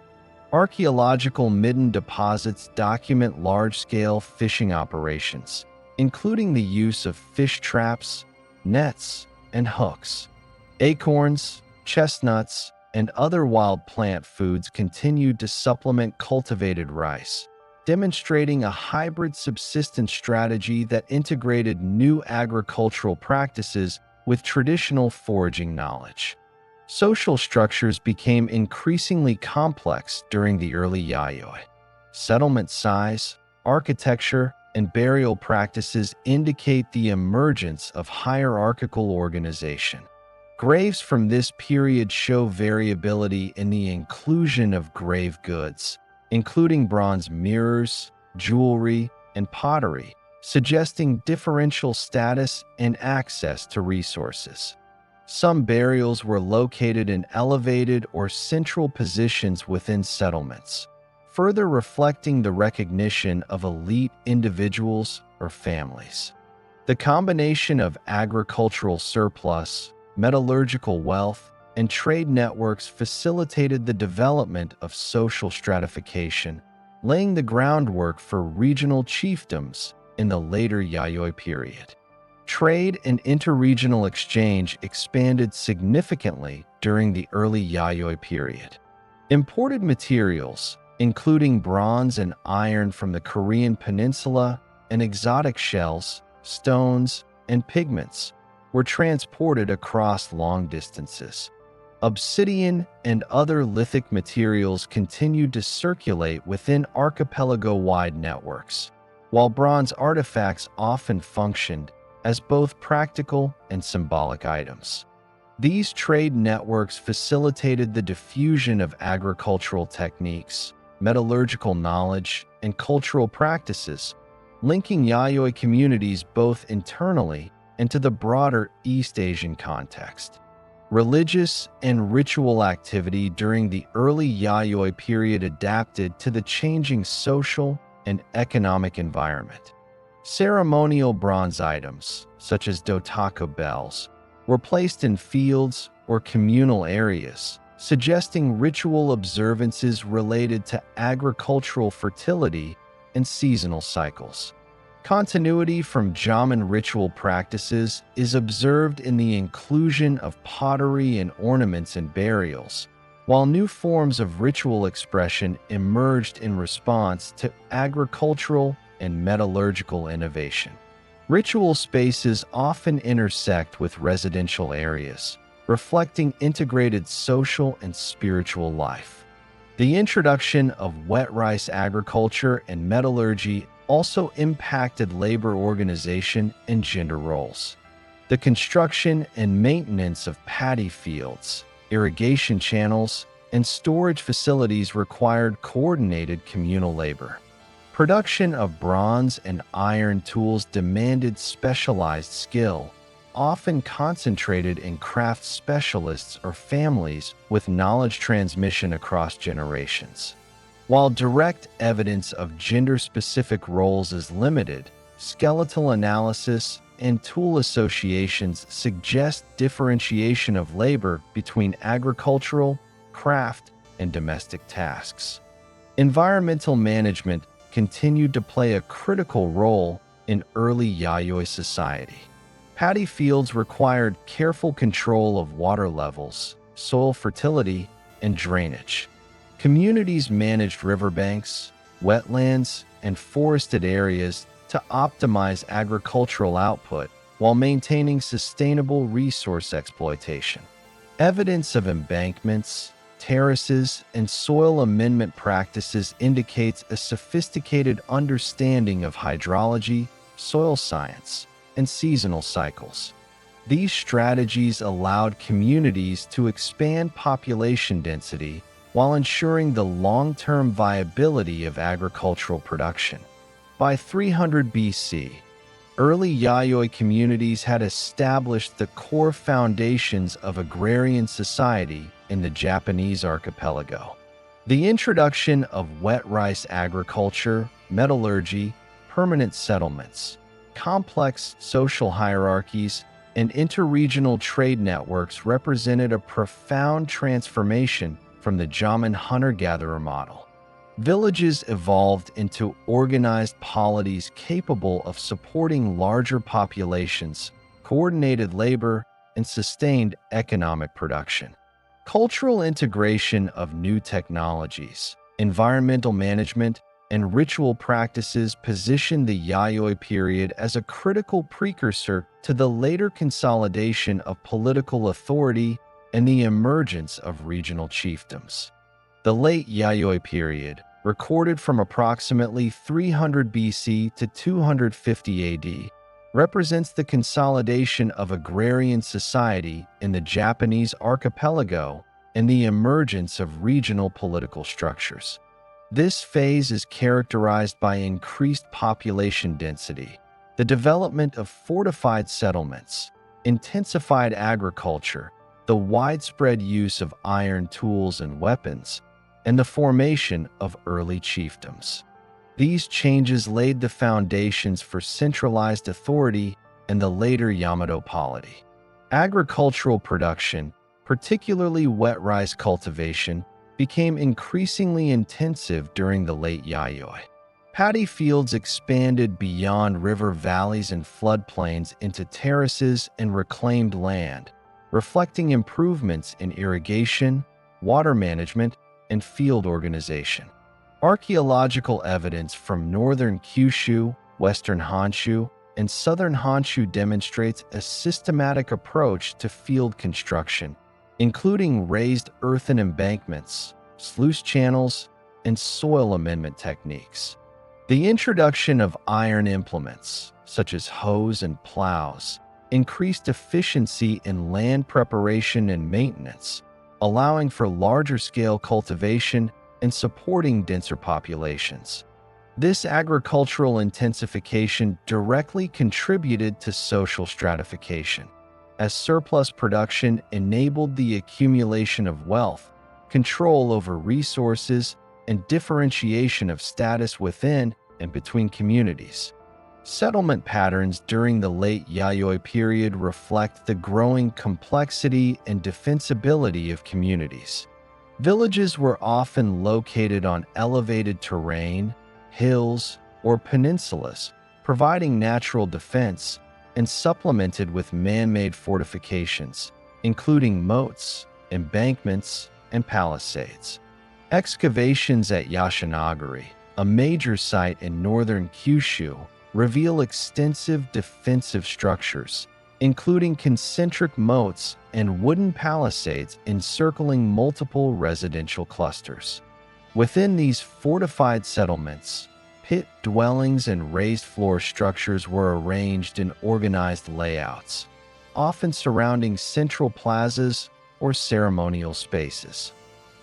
Archaeological midden deposits document large-scale fishing operations, including the use of fish traps, nets, and hooks. Acorns, chestnuts, and other wild plant foods continued to supplement cultivated rice, demonstrating a hybrid subsistence strategy that integrated new agricultural practices with traditional foraging knowledge. Social structures became increasingly complex during the early Yayoi. Settlement size, architecture, and burial practices indicate the emergence of hierarchical organization. Graves from this period show variability in the inclusion of grave goods, including bronze mirrors, jewelry, and pottery, suggesting differential status and access to resources. Some burials were located in elevated or central positions within settlements, further reflecting the recognition of elite individuals or families. The combination of agricultural surplus, metallurgical wealth, and trade networks facilitated the development of social stratification, laying the groundwork for regional chiefdoms in the later Yayoi period. Trade and interregional exchange expanded significantly during the early Yayoi period. Imported materials, including bronze and iron from the Korean peninsula, and exotic shells, stones, and pigments, were transported across long distances. Obsidian and other lithic materials continued to circulate within archipelago-wide networks, while bronze artifacts often functioned as both practical and symbolic items. These trade networks facilitated the diffusion of agricultural techniques, metallurgical knowledge, and cultural practices, linking Yayoi communities both internally and to the broader East Asian context. Religious and ritual activity during the early Yayoi period adapted to the changing social and economic environment. Ceremonial bronze items, such as dotako bells, were placed in fields or communal areas, suggesting ritual observances related to agricultural fertility and seasonal cycles. Continuity from Jōmon ritual practices is observed in the inclusion of pottery and ornaments in burials, while new forms of ritual expression emerged in response to agricultural and metallurgical innovation. Ritual spaces often intersect with residential areas, reflecting integrated social and spiritual life. The introduction of wet rice agriculture and metallurgy also impacted labor organization and gender roles. The construction and maintenance of paddy fields, irrigation channels, and storage facilities required coordinated communal labor. Production of bronze and iron tools demanded specialized skill, often concentrated in craft specialists or families with knowledge transmission across generations. While direct evidence of gender-specific roles is limited, skeletal analysis and tool associations suggest differentiation of labor between agricultural, craft, and domestic tasks. Environmental management continued to play a critical role in early Yayoi society. Paddy fields required careful control of water levels, soil fertility, and drainage. Communities managed riverbanks, wetlands, and forested areas to optimize agricultural output while maintaining sustainable resource exploitation. Evidence of embankments, terraces, and soil amendment practices indicates a sophisticated understanding of hydrology, soil science, and seasonal cycles. These strategies allowed communities to expand population density while ensuring the long-term viability of agricultural production. By 300 BC, early Yayoi communities had established the core foundations of agrarian society in the Japanese archipelago. The introduction of wet rice agriculture, metallurgy, permanent settlements, complex social hierarchies, and interregional trade networks represented a profound transformation from the Jōmon hunter-gatherer model. Villages evolved into organized polities capable of supporting larger populations, coordinated labor, and sustained economic production. Cultural integration of new technologies, environmental management, and ritual practices position the Yayoi period as a critical precursor to the later consolidation of political authority and the emergence of regional chiefdoms. The late Yayoi period, recorded from approximately 300 BC to 250 AD, represents the consolidation of agrarian society in the Japanese archipelago and the emergence of regional political structures. This phase is characterized by increased population density, the development of fortified settlements, intensified agriculture, the widespread use of iron tools and weapons, and the formation of early chiefdoms. These changes laid the foundations for centralized authority and the later Yamato polity. Agricultural production, particularly wet rice cultivation, became increasingly intensive during the late Yayoi. Paddy fields expanded beyond river valleys and floodplains into terraces and reclaimed land, reflecting improvements in irrigation, water management, and field organization. Archaeological evidence from northern Kyushu, western Honshu, and southern Honshu demonstrates a systematic approach to field construction, including raised earthen embankments, sluice channels, and soil amendment techniques. The introduction of iron implements, such as hoes and plows, increased efficiency in land preparation and maintenance, allowing for larger-scale cultivation and supporting denser populations. This agricultural intensification directly contributed to social stratification, as surplus production enabled the accumulation of wealth, control over resources, and differentiation of status within and between communities. Settlement patterns during the late Yayoi period reflect the growing complexity and defensibility of communities. Villages were often located on elevated terrain, hills, or peninsulas, providing natural defense, and supplemented with man-made fortifications, including moats, embankments, and palisades. Excavations at Yashinagari, a major site in northern Kyushu, reveal extensive defensive structures, including concentric moats and wooden palisades encircling multiple residential clusters. Within these fortified settlements, pit dwellings and raised floor structures were arranged in organized layouts, often surrounding central plazas or ceremonial spaces.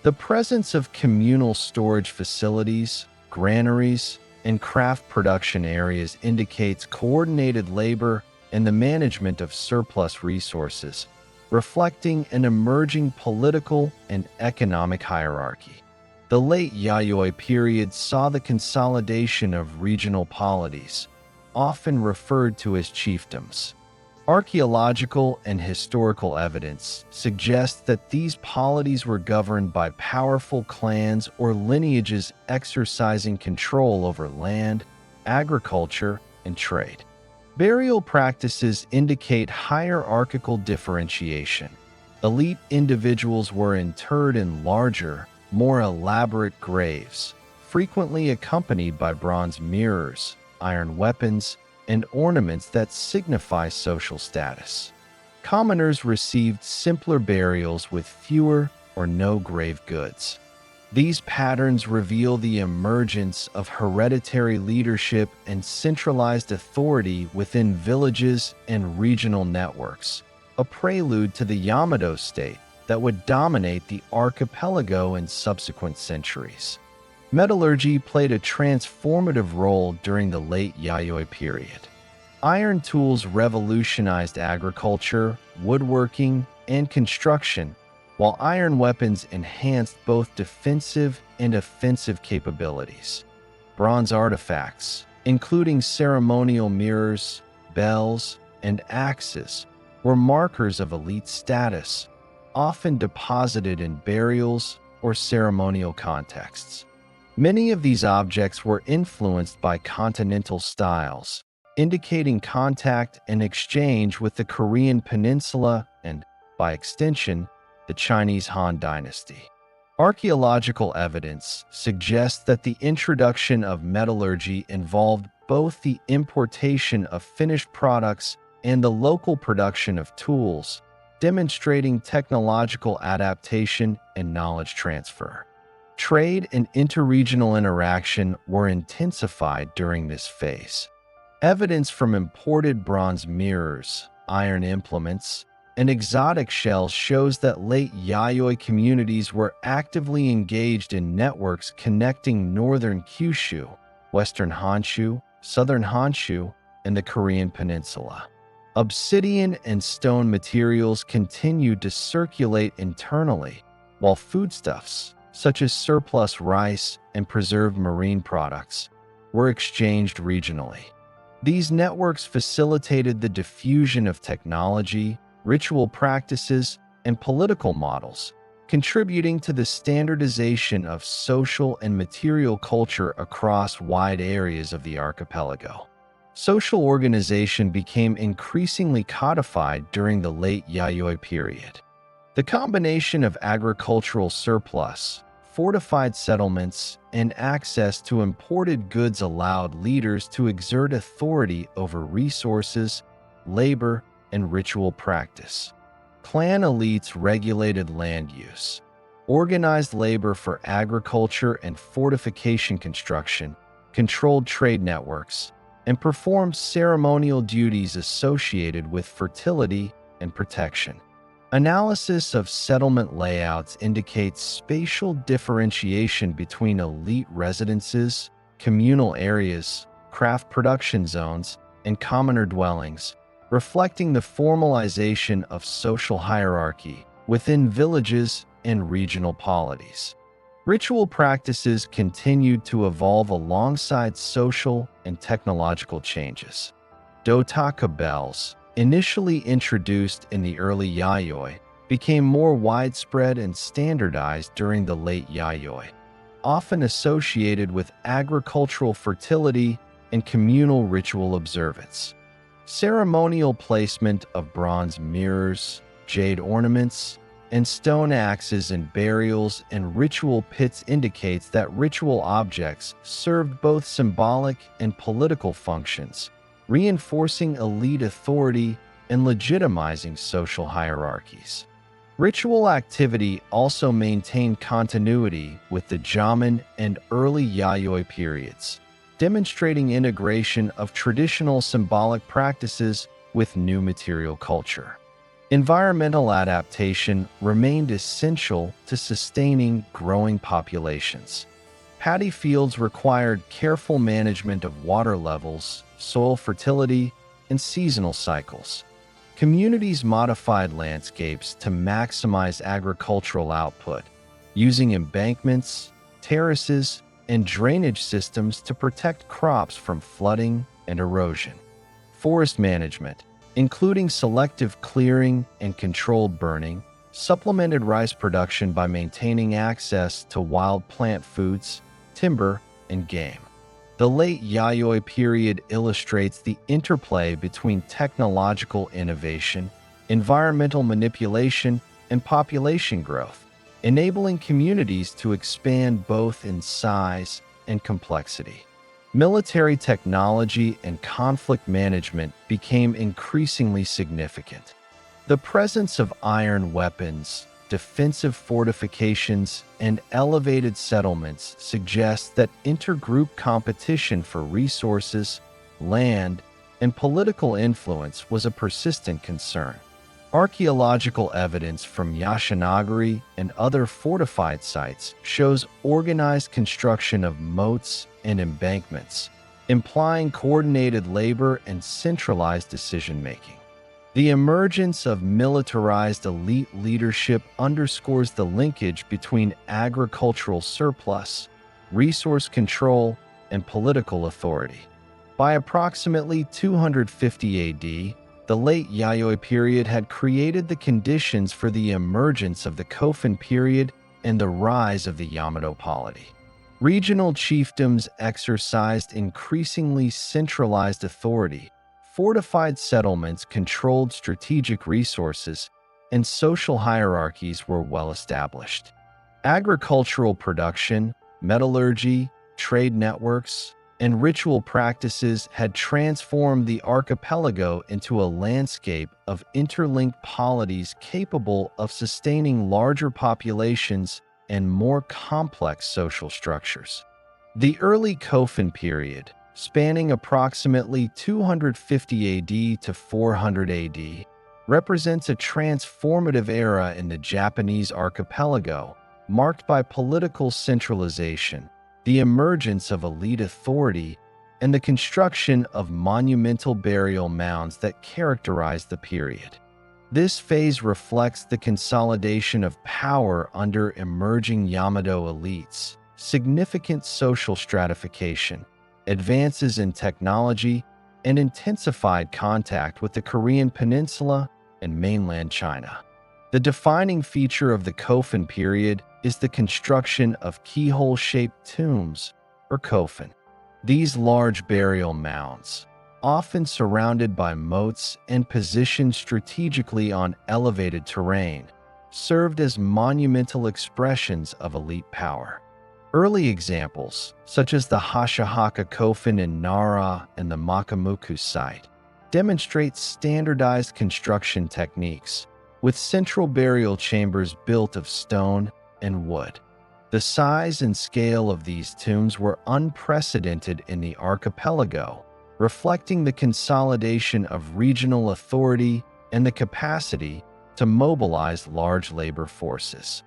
The presence of communal storage facilities, granaries, and craft production areas indicates coordinated labor and the management of surplus resources, reflecting an emerging political and economic hierarchy. The late Yayoi period saw the consolidation of regional polities, often referred to as chiefdoms. Archaeological and historical evidence suggests that these polities were governed by powerful clans or lineages exercising control over land, agriculture, and trade. Burial practices indicate hierarchical differentiation. Elite individuals were interred in larger, more elaborate graves, frequently accompanied by bronze mirrors, iron weapons, and ornaments that signify social status. Commoners received simpler burials with fewer or no grave goods. These patterns reveal the emergence of hereditary leadership and centralized authority within villages and regional networks, a prelude to the Yamato state that would dominate the archipelago in subsequent centuries. Metallurgy played a transformative role during the late Yayoi period. Iron tools revolutionized agriculture, woodworking, and construction, while iron weapons enhanced both defensive and offensive capabilities. Bronze artifacts, including ceremonial mirrors, bells, and axes, were markers of elite status, often deposited in burials or ceremonial contexts. Many of these objects were influenced by continental styles, indicating contact and exchange with the Korean peninsula and, by extension, the Chinese Han dynasty. Archaeological evidence suggests that the introduction of metallurgy involved both the importation of finished products and the local production of tools, demonstrating technological adaptation and knowledge transfer. Trade and interregional interaction were intensified during this phase. Evidence from imported bronze mirrors, iron implements, and exotic shells shows that late Yayoi communities were actively engaged in networks connecting northern Kyushu, western Honshu, southern Honshu, and the Korean peninsula. Obsidian and stone materials continued to circulate internally, while foodstuffs, such as surplus rice and preserved marine products, were exchanged regionally. These networks facilitated the diffusion of technology, ritual practices, and political models, contributing to the standardization of social and material culture across wide areas of the archipelago. Social organization became increasingly codified during the late Yayoi period. The combination of agricultural surplus, fortified settlements, and access to imported goods allowed leaders to exert authority over resources, labor, and ritual practice. Clan elites regulated land use, organized labor for agriculture and fortification construction, controlled trade networks, and performed ceremonial duties associated with fertility and protection. Analysis of settlement layouts indicates spatial differentiation between elite residences, communal areas, craft production zones, and commoner dwellings, reflecting the formalization of social hierarchy within villages and regional polities. Ritual practices continued to evolve alongside social and technological changes. Dotaka bells, initially introduced in the early Yayoi, became more widespread and standardized during the late Yayoi, often associated with agricultural fertility and communal ritual observance. Ceremonial placement of bronze mirrors, jade ornaments, and stone axes in burials and ritual pits indicates that ritual objects served both symbolic and political functions, reinforcing elite authority and legitimizing social hierarchies. Ritual activity also maintained continuity with the Jōmon and early Yayoi periods, demonstrating integration of traditional symbolic practices with new material culture. Environmental adaptation remained essential to sustaining growing populations. Paddy fields required careful management of water levels, soil fertility, and seasonal cycles. Communities modified landscapes to maximize agricultural output, using embankments, terraces, and drainage systems to protect crops from flooding and erosion. Forest management, including selective clearing and controlled burning, supplemented rice production by maintaining access to wild plant foods, timber, and game. The late Yayoi period illustrates the interplay between technological innovation, environmental manipulation, and population growth, enabling communities to expand both in size and complexity. Military technology and conflict management became increasingly significant. The presence of iron weapons, defensive fortifications, and elevated settlements suggests that intergroup competition for resources, land, and political influence was a persistent concern. Archaeological evidence from Yashinagari and other fortified sites shows organized construction of moats and embankments, implying coordinated labor and centralized decision-making. The emergence of militarized elite leadership underscores the linkage between agricultural surplus, resource control, and political authority. By approximately 250 AD, the late Yayoi period had created the conditions for the emergence of the Kofun period and the rise of the Yamato polity. Regional chiefdoms exercised increasingly centralized authority, fortified settlements controlled strategic resources, and social hierarchies were well established. Agricultural production, metallurgy, trade networks, and ritual practices had transformed the archipelago into a landscape of interlinked polities capable of sustaining larger populations and more complex social structures. The early Kofun period, spanning approximately 250 AD to 400 AD, represents a transformative era in the Japanese archipelago, marked by political centralization, the emergence of elite authority, and the construction of monumental burial mounds that characterized the period. This phase reflects the consolidation of power under emerging Yamato elites, significant social stratification, advances in technology, and intensified contact with the Korean Peninsula and mainland China. The defining feature of the Kofun period is the construction of keyhole-shaped tombs, or kofun. These large burial mounds, often surrounded by moats and positioned strategically on elevated terrain, served as monumental expressions of elite power. Early examples, such as the Hashihaka Kofun in Nara and the Makamuku site, demonstrate standardized construction techniques, with central burial chambers built of stone and wood. The size and scale of these tombs were unprecedented in the archipelago, reflecting the consolidation of regional authority and the capacity to mobilize large labor forces.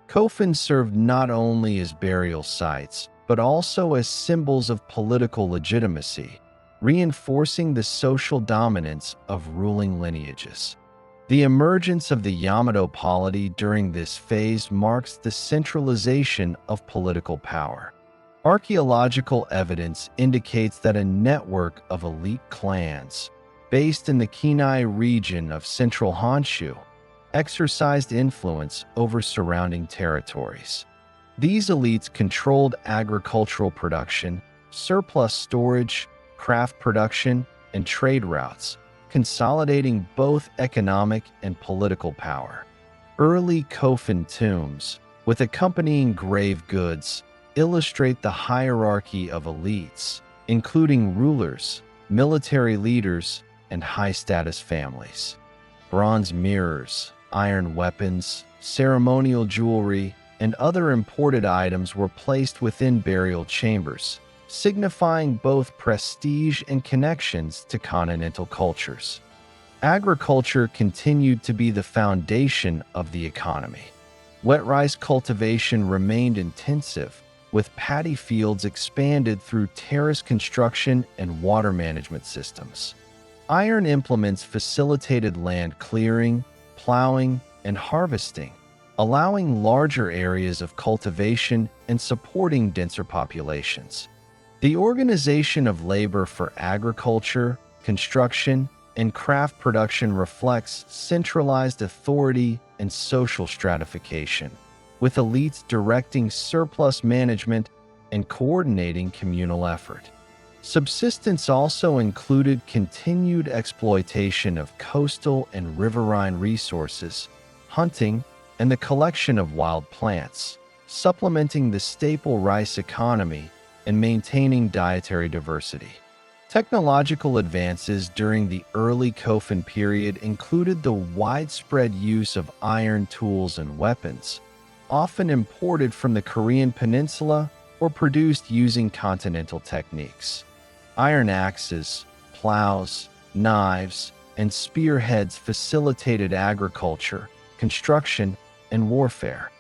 Kofun served not only as burial sites, but also as symbols of political legitimacy, reinforcing the social dominance of ruling lineages. The emergence of the Yamato polity during this phase marks the centralization of political power. Archaeological evidence indicates that a network of elite clans, based in the Kinai region of central Honshu, exercised influence over surrounding territories. These elites controlled agricultural production, surplus storage, craft production, and trade routes, consolidating both economic and political power. Early Kofun tombs, with accompanying grave goods, illustrate the hierarchy of elites, including rulers, military leaders, and high-status families. Bronze mirrors, iron weapons, ceremonial jewelry, and other imported items were placed within burial chambers, signifying both prestige and connections to continental cultures. Agriculture continued to be the foundation of the economy. Wet rice cultivation remained intensive, with paddy fields expanded through terrace construction and water management systems. Iron implements facilitated land clearing, plowing, and harvesting, allowing larger areas of cultivation and supporting denser populations. The organization of labor for agriculture, construction, and craft production reflects centralized authority and social stratification, with elites directing surplus management and coordinating communal effort. Subsistence also included continued exploitation of coastal and riverine resources, hunting, and the collection of wild plants, supplementing the staple rice economy and maintaining dietary diversity. Technological advances during the early Kofun period included the widespread use of iron tools and weapons, often imported from the Korean Peninsula or produced using continental techniques. Iron axes, plows, knives, and spearheads facilitated agriculture, construction, and warfare.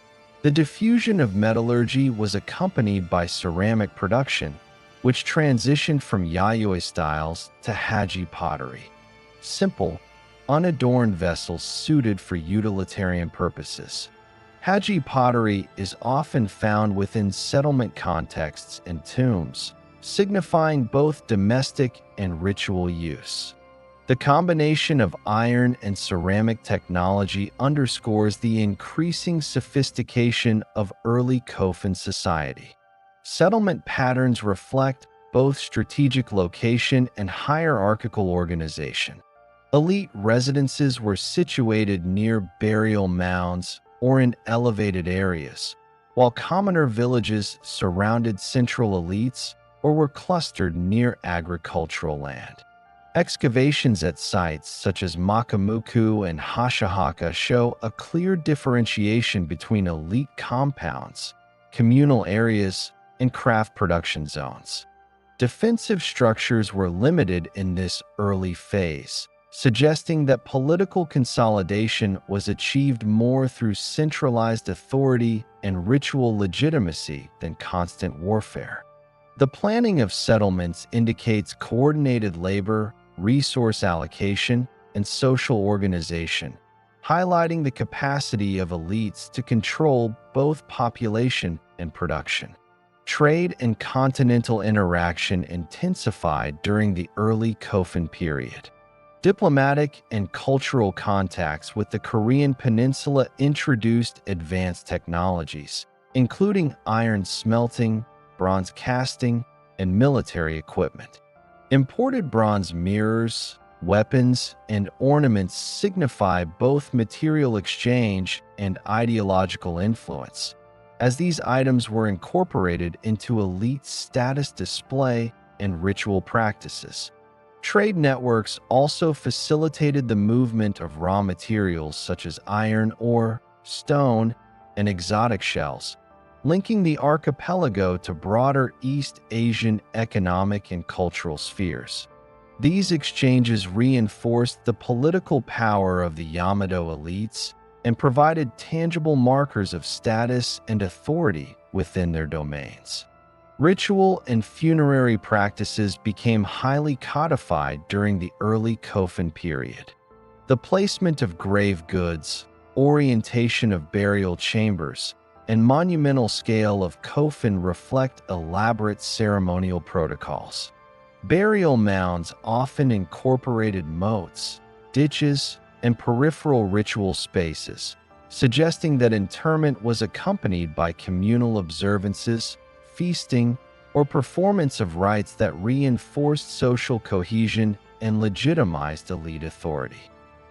The diffusion of metallurgy was accompanied by ceramic production, which transitioned from Yayoi styles to Haji pottery. Simple, unadorned vessels suited for utilitarian purposes. Haji pottery is often found within settlement contexts and tombs, signifying both domestic and ritual use. The combination of iron and ceramic technology underscores the increasing sophistication of early Kofun society. Settlement patterns reflect both strategic location and hierarchical organization. Elite residences were situated near burial mounds or in elevated areas, while commoner villages surrounded central elites or were clustered near agricultural land. Excavations at sites such as Makamuku and Hashihaka show a clear differentiation between elite compounds, communal areas, and craft production zones. Defensive structures were limited in this early phase, suggesting that political consolidation was achieved more through centralized authority and ritual legitimacy than constant warfare. The planning of settlements indicates coordinated labor, resource allocation, and social organization, highlighting the capacity of elites to control both population and production. Trade and continental interaction intensified during the early Kofun period. Diplomatic and cultural contacts with the Korean Peninsula introduced advanced technologies, including iron smelting, bronze casting, and military equipment. Imported bronze mirrors, weapons, and ornaments signify both material exchange and ideological influence, as these items were incorporated into elite status display and ritual practices. Trade networks also facilitated the movement of raw materials such as iron ore, stone, and exotic shells, linking the archipelago to broader East Asian economic and cultural spheres. These exchanges reinforced the political power of the Yamato elites and provided tangible markers of status and authority within their domains. Ritual and funerary practices became highly codified during the early Kofun period. The placement of grave goods, orientation of burial chambers, and monumental scale of Kofun reflect elaborate ceremonial protocols. Burial mounds often incorporated moats, ditches, and peripheral ritual spaces, suggesting that interment was accompanied by communal observances, feasting, or performance of rites that reinforced social cohesion and legitimized elite authority.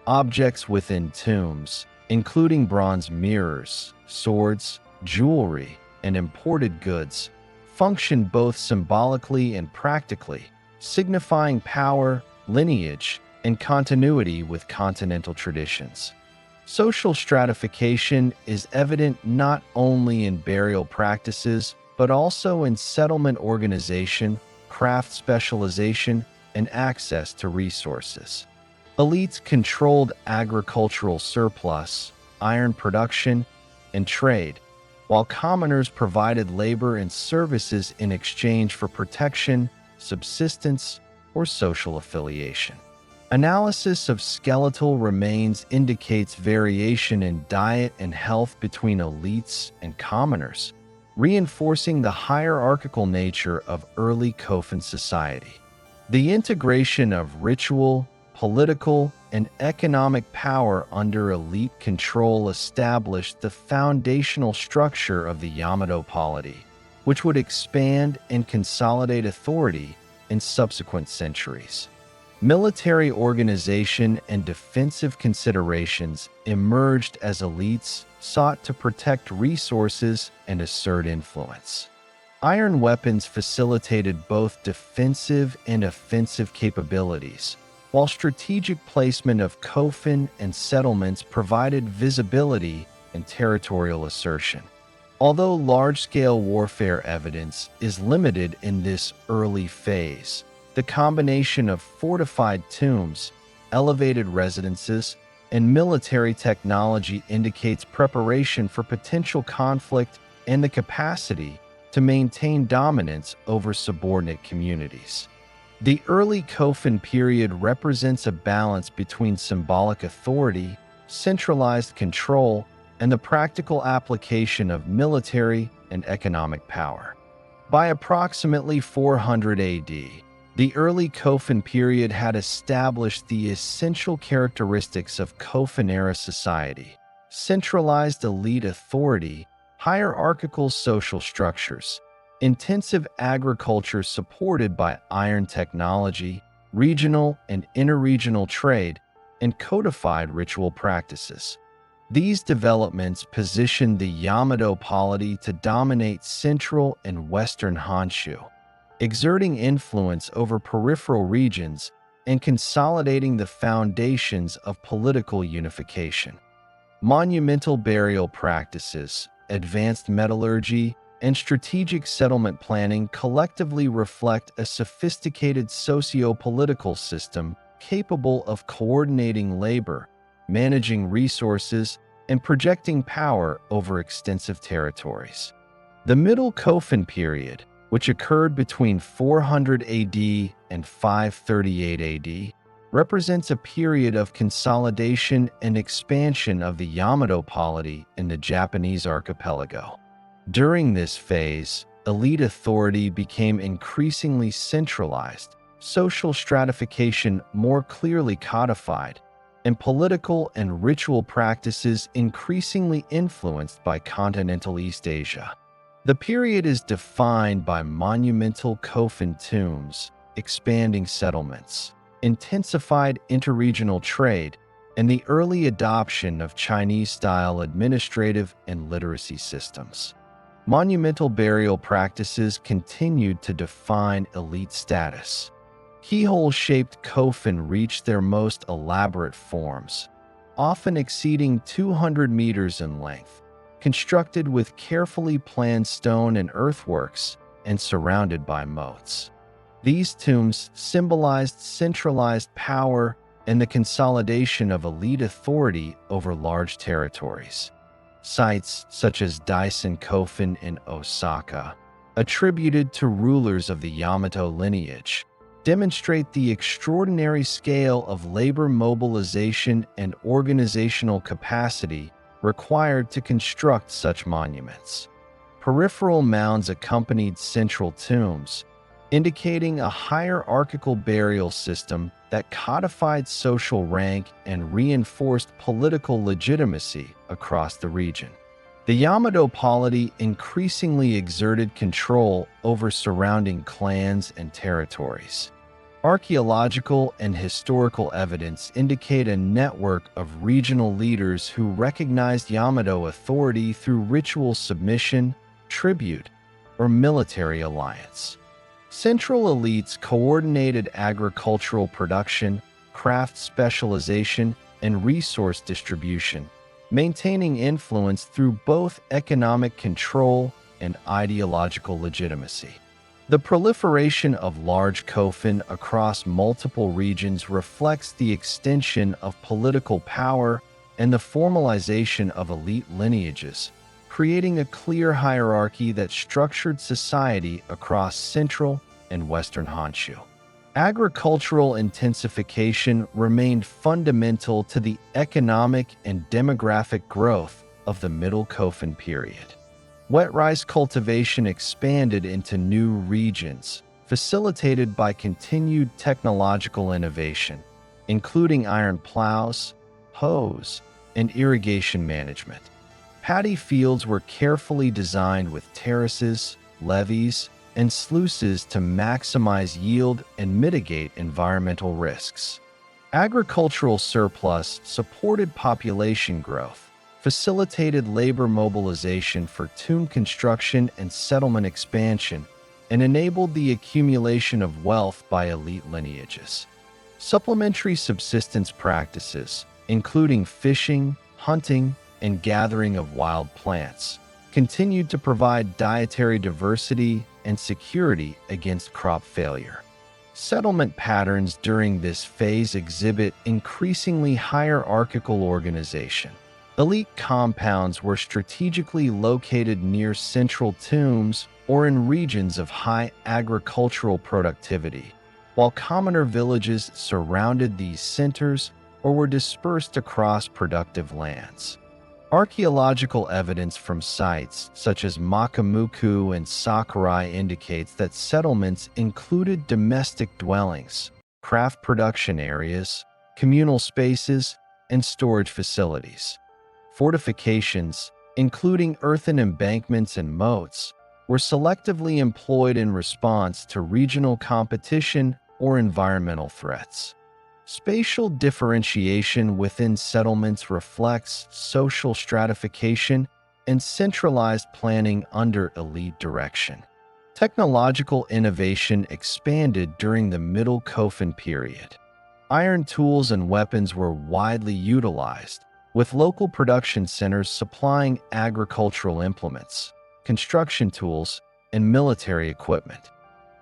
Objects within tombs, including bronze mirrors, swords, jewelry, and imported goods, function both symbolically and practically, signifying power, lineage, and continuity with continental traditions. Social stratification is evident not only in burial practices, but also in settlement organization, craft specialization, and access to resources. Elites controlled agricultural surplus, iron production, and trade, while commoners provided labor and services in exchange for protection, subsistence, or social affiliation. Analysis of skeletal remains indicates variation in diet and health between elites and commoners, reinforcing the hierarchical nature of early Kofun society. The integration of ritual, political, and economic power under elite control established the foundational structure of the Yamato polity, which would expand and consolidate authority in subsequent centuries. Military organization and defensive considerations emerged as elites sought to protect resources and assert influence. Iron weapons facilitated both defensive and offensive capabilities, while strategic placement of Kofun and settlements provided visibility and territorial assertion. Although large-scale warfare evidence is limited in this early phase, the combination of fortified tombs, elevated residences, and military technology indicates preparation for potential conflict and the capacity to maintain dominance over subordinate communities. The early Kofun period represents a balance between symbolic authority, centralized control, and the practical application of military and economic power. By approximately 400 AD, the early Kofun period had established the essential characteristics of Kofun-era society: centralized elite authority, hierarchical social structures, intensive agriculture supported by iron technology, regional and interregional trade, and codified ritual practices. These developments positioned the Yamato polity to dominate central and western Honshu, exerting influence over peripheral regions and consolidating the foundations of political unification. Monumental burial practices, advanced metallurgy, and strategic settlement planning collectively reflect a sophisticated socio-political system capable of coordinating labor, managing resources, and projecting power over extensive territories. The Middle Kofun period, which occurred between 400 AD and 538 AD, represents a period of consolidation and expansion of the Yamato polity in the Japanese archipelago. During this phase, elite authority became increasingly centralized, social stratification more clearly codified, and political and ritual practices increasingly influenced by continental East Asia. The period is defined by monumental Kofun tombs, expanding settlements, intensified interregional trade, and the early adoption of Chinese-style administrative and literacy systems. Monumental burial practices continued to define elite status. Keyhole-shaped Kofun reached their most elaborate forms, often exceeding 200 meters in length, constructed with carefully planned stone and earthworks and surrounded by moats. These tombs symbolized centralized power and the consolidation of elite authority over large territories. Sites such as Daisen Kofun in Osaka, attributed to rulers of the Yamato lineage, demonstrate the extraordinary scale of labor mobilization and organizational capacity required to construct such monuments. Peripheral mounds accompanied central tombs, indicating a hierarchical burial system that codified social rank and reinforced political legitimacy across the region. The Yamato polity increasingly exerted control over surrounding clans and territories. Archaeological and historical evidence indicate a network of regional leaders who recognized Yamato authority through ritual submission, tribute, or military alliance. Central elites coordinated agricultural production, craft specialization, and resource distribution, maintaining influence through both economic control and ideological legitimacy. The proliferation of large Kofun across multiple regions reflects the extension of political power and the formalization of elite lineages, creating a clear hierarchy that structured society across central and western Honshu. Agricultural intensification remained fundamental to the economic and demographic growth of the Middle Kofun period. Wet rice cultivation expanded into new regions, facilitated by continued technological innovation, including iron plows, hoes, and irrigation management. Paddy fields were carefully designed with terraces, levees, and sluices to maximize yield and mitigate environmental risks. Agricultural surplus supported population growth, facilitated labor mobilization for tomb construction and settlement expansion, and enabled the accumulation of wealth by elite lineages. Supplementary subsistence practices, including fishing, hunting, and gathering of wild plants, continued to provide dietary diversity and security against crop failure. Settlement patterns during this phase exhibit increasingly hierarchical organization. Elite compounds were strategically located near central tombs or in regions of high agricultural productivity, while commoner villages surrounded these centers or were dispersed across productive lands. Archaeological evidence from sites such as Makamuku and Sakurai indicates that settlements included domestic dwellings, craft production areas, communal spaces, and storage facilities. Fortifications, including earthen embankments and moats, were selectively employed in response to regional competition or environmental threats. Spatial differentiation within settlements reflects social stratification and centralized planning under elite direction. Technological innovation expanded during the Middle Kofun period. Iron tools and weapons were widely utilized, with local production centers supplying agricultural implements, construction tools, and military equipment.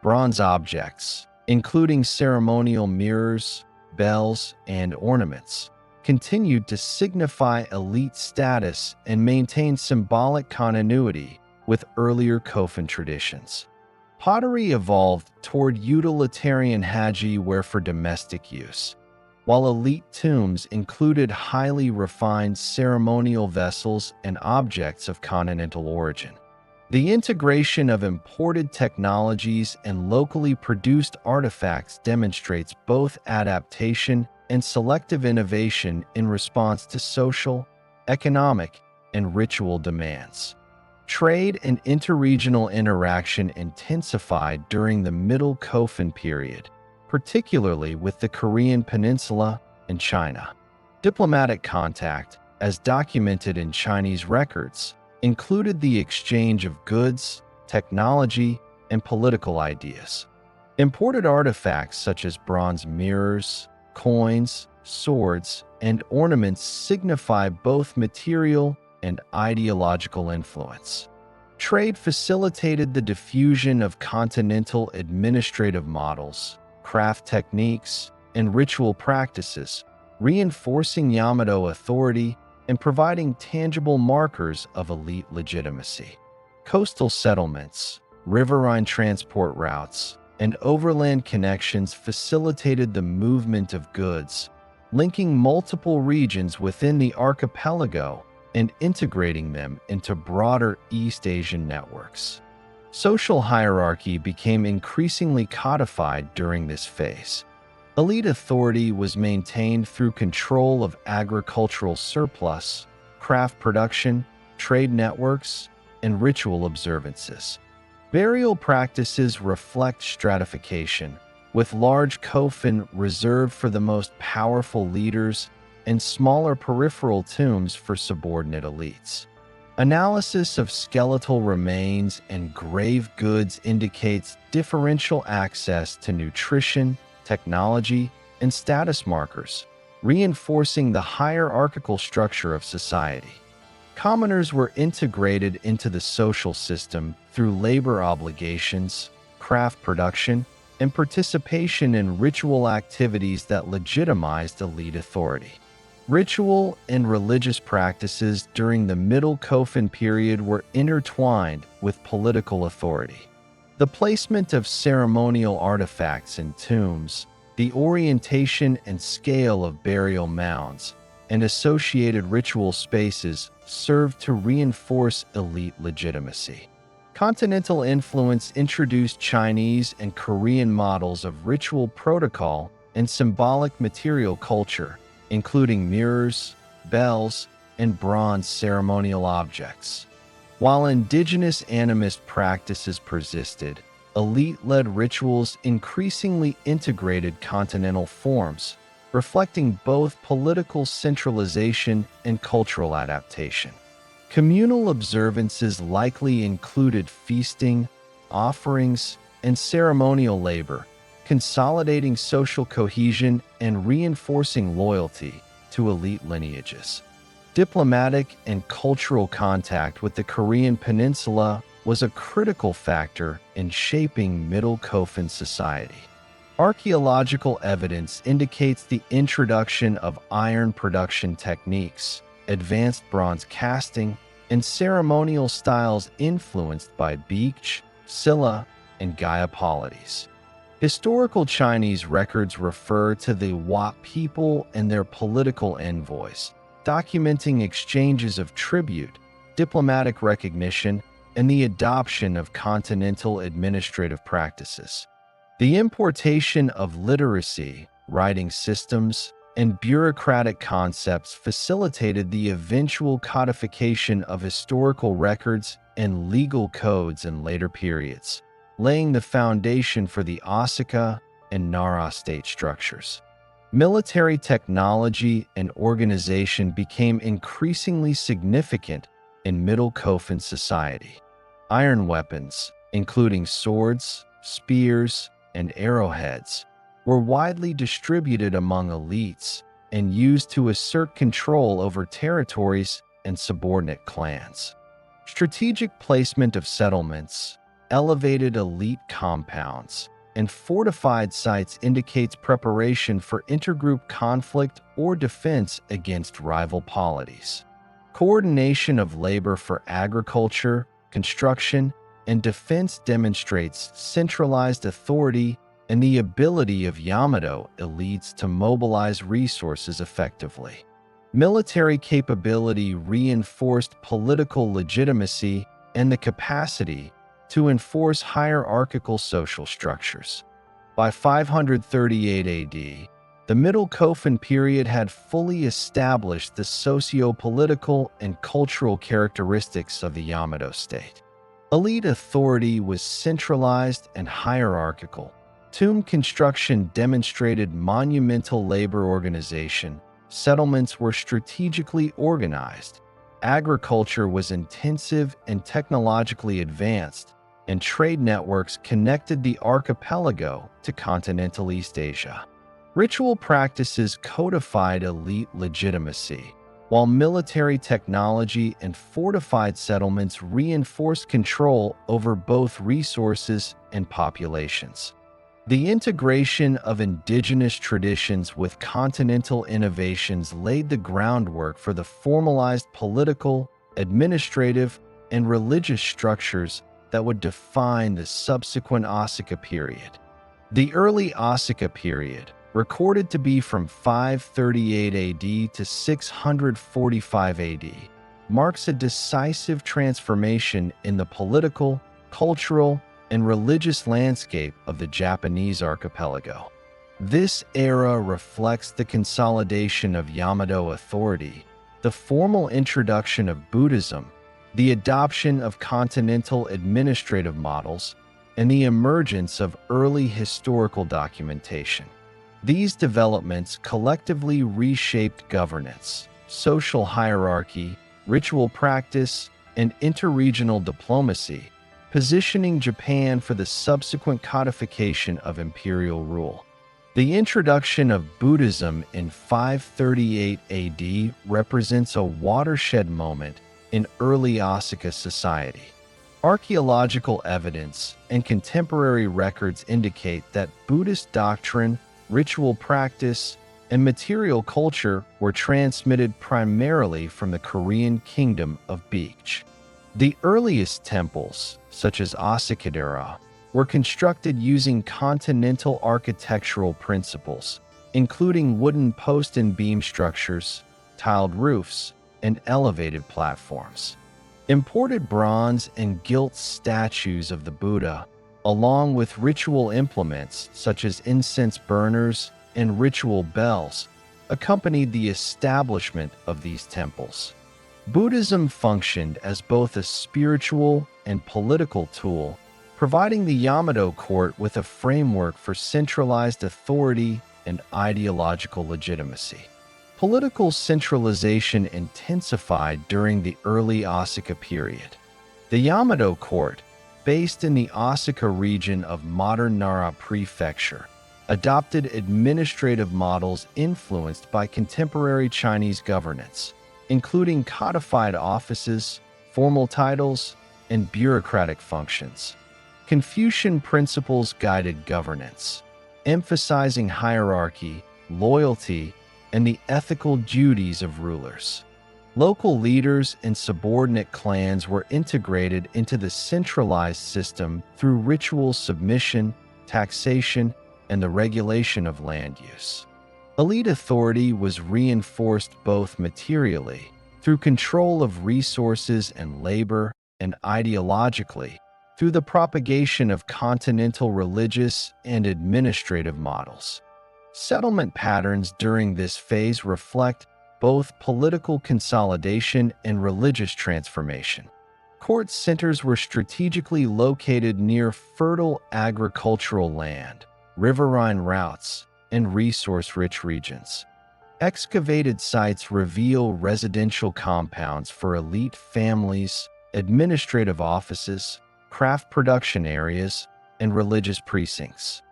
Bronze objects, including ceremonial mirrors, bells, and ornaments, continued to signify elite status and maintain symbolic continuity with earlier Kofun traditions. Pottery evolved toward utilitarian haji-ware for domestic use, while elite tombs included highly refined ceremonial vessels and objects of continental origin. The integration of imported technologies and locally produced artifacts demonstrates both adaptation and selective innovation in response to social, economic, and ritual demands. Trade and interregional interaction intensified during the Middle Kofun period, particularly with the Korean Peninsula and China. Diplomatic contact, as documented in Chinese records, included the exchange of goods, technology, and political ideas. Imported artifacts such as bronze mirrors, coins, swords, and ornaments signify both material and ideological influence. Trade facilitated the diffusion of continental administrative models, craft techniques, and ritual practices, reinforcing Yamato authority and providing tangible markers of elite legitimacy. Coastal settlements, riverine transport routes, and overland connections facilitated the movement of goods, linking multiple regions within the archipelago and integrating them into broader East Asian networks. Social hierarchy became increasingly codified during this phase. Elite authority was maintained through control of agricultural surplus, craft production, trade networks, and ritual observances. Burial practices reflect stratification, with large kofun reserved for the most powerful leaders and smaller peripheral tombs for subordinate elites. Analysis of skeletal remains and grave goods indicates differential access to nutrition, technology, and status markers, reinforcing the hierarchical structure of society. Commoners were integrated into the social system through labor obligations, craft production, and participation in ritual activities that legitimized elite authority. Ritual and religious practices during the Middle Kofun period were intertwined with political authority. The placement of ceremonial artifacts in tombs, the orientation and scale of burial mounds, and associated ritual spaces served to reinforce elite legitimacy. Continental influence introduced Chinese and Korean models of ritual protocol and symbolic material culture, including mirrors, bells, and bronze ceremonial objects. While indigenous animist practices persisted, elite-led rituals increasingly integrated continental forms, reflecting both political centralization and cultural adaptation. Communal observances likely included feasting, offerings, and ceremonial labor, consolidating social cohesion and reinforcing loyalty to elite lineages. Diplomatic and cultural contact with the Korean Peninsula was a critical factor in shaping Middle Kofun society. Archaeological evidence indicates the introduction of iron production techniques, advanced bronze casting, and ceremonial styles influenced by Beech, Silla, and Gaia polities. Historical Chinese records refer to the Wat people and their political envoys, documenting exchanges of tribute, diplomatic recognition, and the adoption of continental administrative practices. The importation of literacy, writing systems, and bureaucratic concepts facilitated the eventual codification of historical records and legal codes in later periods, laying the foundation for the Asuka and Nara state structures. Military technology and organization became increasingly significant in Middle Kofun society. Iron weapons, including swords, spears, and arrowheads, were widely distributed among elites and used to assert control over territories and subordinate clans. Strategic placement of settlements, elevated elite compounds, and fortified sites indicates preparation for intergroup conflict or defense against rival polities. Coordination of labor for agriculture, construction, and defense demonstrates centralized authority and the ability of Yamato elites to mobilize resources effectively. Military capability reinforced political legitimacy and the capacity to enforce hierarchical social structures. By 538 AD, the Middle Kofun period had fully established the socio-political and cultural characteristics of the Yamato state. Elite authority was centralized and hierarchical. Tomb construction demonstrated monumental labor organization. Settlements were strategically organized. Agriculture was intensive and technologically advanced, and trade networks connected the archipelago to continental East Asia. Ritual practices codified elite legitimacy, while military technology and fortified settlements reinforced control over both resources and populations. The integration of indigenous traditions with continental innovations laid the groundwork for the formalized political, administrative, and religious structures that would define the subsequent Asuka period. The early Asuka period, recorded to be from 538 AD to 645 AD, marks a decisive transformation in the political, cultural, and religious landscape of the Japanese archipelago. This era reflects the consolidation of Yamato authority, the formal introduction of Buddhism, the adoption of continental administrative models, and the emergence of early historical documentation. These developments collectively reshaped governance, social hierarchy, ritual practice, and interregional diplomacy, positioning Japan for the subsequent codification of imperial rule. The introduction of Buddhism in 538 AD represents a watershed moment in early Asuka society. Archaeological evidence and contemporary records indicate that Buddhist doctrine, ritual practice, and material culture were transmitted primarily from the Korean kingdom of Beech. The earliest temples, such as Asakadera, were constructed using continental architectural principles, including wooden post and beam structures, tiled roofs, and elevated platforms. Imported bronze and gilt statues of the Buddha, along with ritual implements such as incense burners and ritual bells, accompanied the establishment of these temples. Buddhism functioned as both a spiritual and political tool, providing the Yamato court with a framework for centralized authority and ideological legitimacy. Political centralization intensified during the early Asuka period. The Yamato court, based in the Asuka region of modern Nara prefecture, adopted administrative models influenced by contemporary Chinese governance, including codified offices, formal titles, and bureaucratic functions. Confucian principles guided governance, emphasizing hierarchy, loyalty, and the ethical duties of rulers. Local leaders and subordinate clans were integrated into the centralized system through ritual submission, taxation, and the regulation of land use. Elite authority was reinforced both materially, through control of resources and labor, and ideologically, through the propagation of continental religious and administrative models. Settlement patterns during this phase reflect both political consolidation and religious transformation. Court centers were strategically located near fertile agricultural land, riverine routes, and resource-rich regions. Excavated sites reveal residential compounds for elite families, administrative offices, craft production areas, and religious precincts.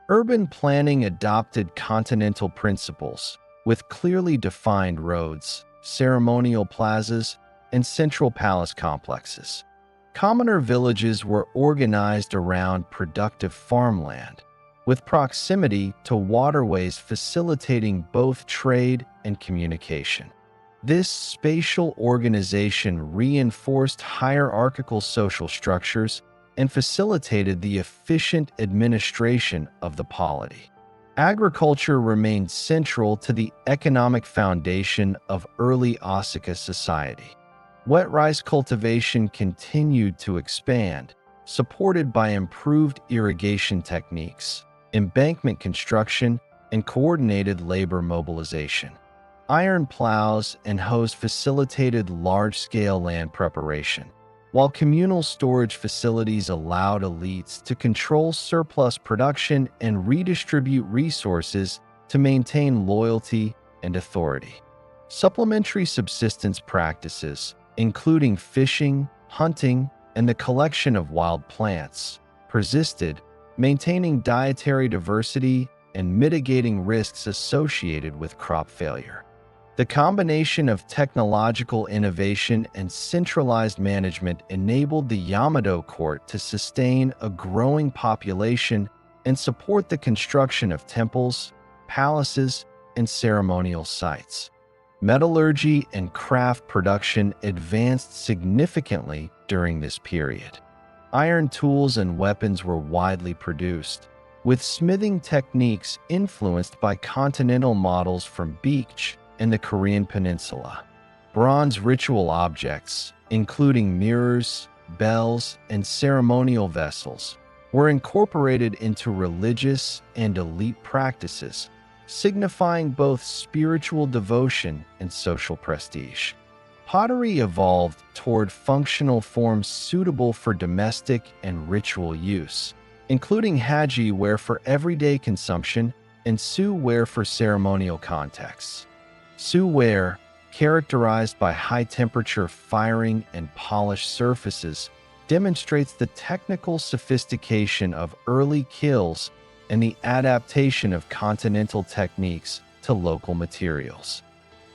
Urban planning adopted continental principles, with clearly defined roads, ceremonial plazas, and central palace complexes. Commoner villages were organized around productive farmland, with proximity to waterways facilitating both trade and communication. This spatial organization reinforced hierarchical social structures and facilitated the efficient administration of the polity. Agriculture remained central to the economic foundation of early Asuka society. Wet rice cultivation continued to expand, supported by improved irrigation techniques, embankment construction, and coordinated labor mobilization. Iron plows and hoes facilitated large-scale land preparation, while communal storage facilities allowed elites to control surplus production and redistribute resources to maintain loyalty and authority. Supplementary subsistence practices, including fishing, hunting, and the collection of wild plants, persisted, maintaining dietary diversity and mitigating risks associated with crop failure. The combination of technological innovation and centralized management enabled the Yamato court to sustain a growing population and support the construction of temples, palaces, and ceremonial sites. Metallurgy and craft production advanced significantly during this period. Iron tools and weapons were widely produced, with smithing techniques influenced by continental models from Beach and the Korean Peninsula. Bronze ritual objects, including mirrors, bells, and ceremonial vessels, were incorporated into religious and elite practices, signifying both spiritual devotion and social prestige. Pottery evolved toward functional forms suitable for domestic and ritual use, including haji ware for everyday consumption and su ware for ceremonial contexts. Su ware, characterized by high-temperature firing and polished surfaces, demonstrates the technical sophistication of early kilns and the adaptation of continental techniques to local materials.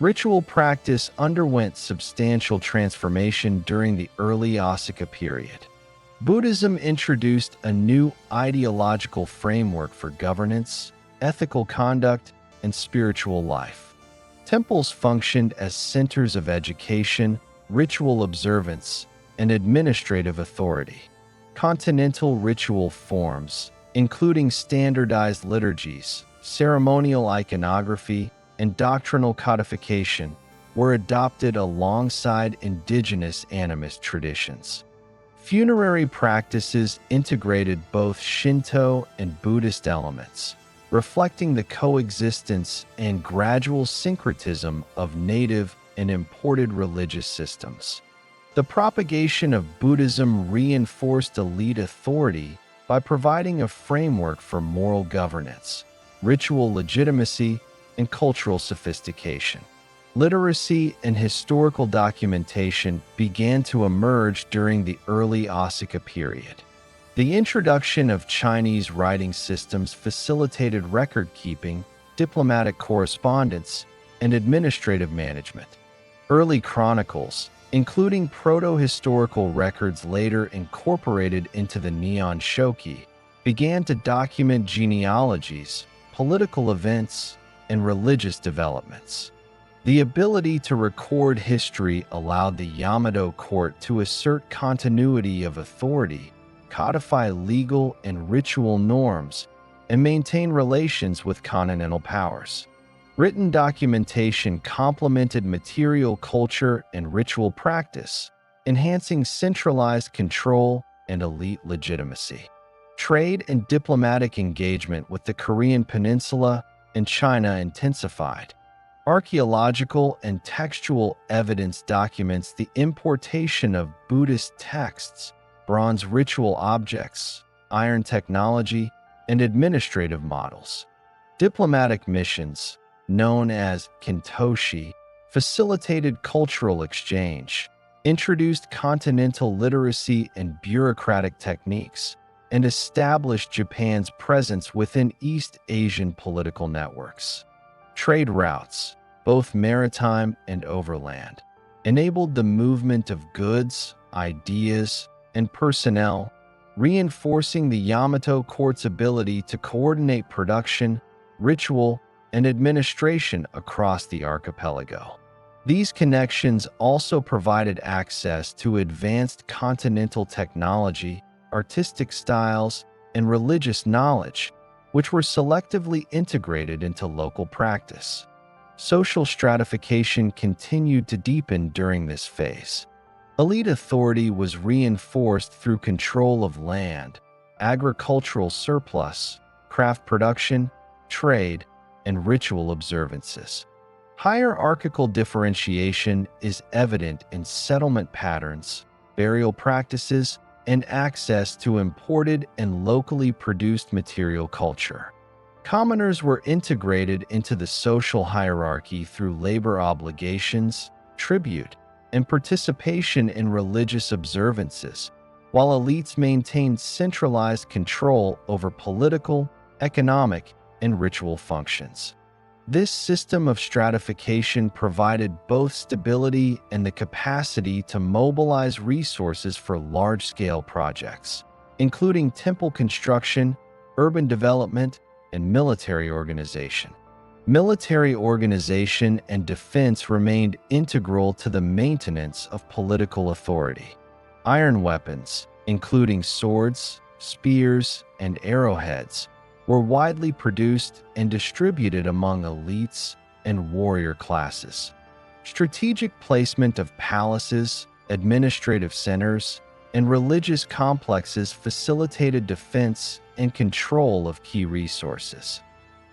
Ritual practice underwent substantial transformation during the early Asuka period. Buddhism introduced a new ideological framework for governance, ethical conduct, and spiritual life. Temples functioned as centers of education, ritual observance, and administrative authority. Continental ritual forms, including standardized liturgies, ceremonial iconography, and doctrinal codification, were adopted alongside indigenous animist traditions. Funerary practices integrated both Shinto and Buddhist elements, reflecting the coexistence and gradual syncretism of native and imported religious systems. The propagation of Buddhism reinforced elite authority by providing a framework for moral governance, ritual legitimacy, and cultural sophistication. Literacy and historical documentation began to emerge during the early Asuka period. The introduction of Chinese writing systems facilitated record-keeping, diplomatic correspondence, and administrative management. Early chronicles, including proto-historical records later incorporated into the Nihon Shoki, began to document genealogies, political events, and religious developments. The ability to record history allowed the Yamato court to assert continuity of authority, codify legal and ritual norms, and maintain relations with continental powers. Written documentation complemented material culture and ritual practice, enhancing centralized control and elite legitimacy. Trade and diplomatic engagement with the Korean Peninsula and China intensified. Archaeological and textual evidence documents the importation of Buddhist texts, bronze ritual objects, iron technology, and administrative models. Diplomatic missions, known as kintoshi, facilitated cultural exchange, introduced continental literacy and bureaucratic techniques, and established Japan's presence within East Asian political networks. Trade routes, both maritime and overland, enabled the movement of goods, ideas, and personnel, reinforcing the Yamato court's ability to coordinate production, ritual, and administration across the archipelago. These connections also provided access to advanced continental technology, artistic styles, and religious knowledge, which were selectively integrated into local practice. Social stratification continued to deepen during this phase. Elite authority was reinforced through control of land, agricultural surplus, craft production, trade, and ritual observances. Hierarchical differentiation is evident in settlement patterns, burial practices, and access to imported and locally produced material culture. Commoners were integrated into the social hierarchy through labor obligations, tribute, and participation in religious observances, while elites maintained centralized control over political, economic, and ritual functions. This system of stratification provided both stability and the capacity to mobilize resources for large-scale projects, including temple construction, urban development, and military organization. Military organization and defense remained integral to the maintenance of political authority. Iron weapons, including swords, spears, and arrowheads, were widely produced and distributed among elites and warrior classes. Strategic placement of palaces, administrative centers, and religious complexes facilitated defense and control of key resources.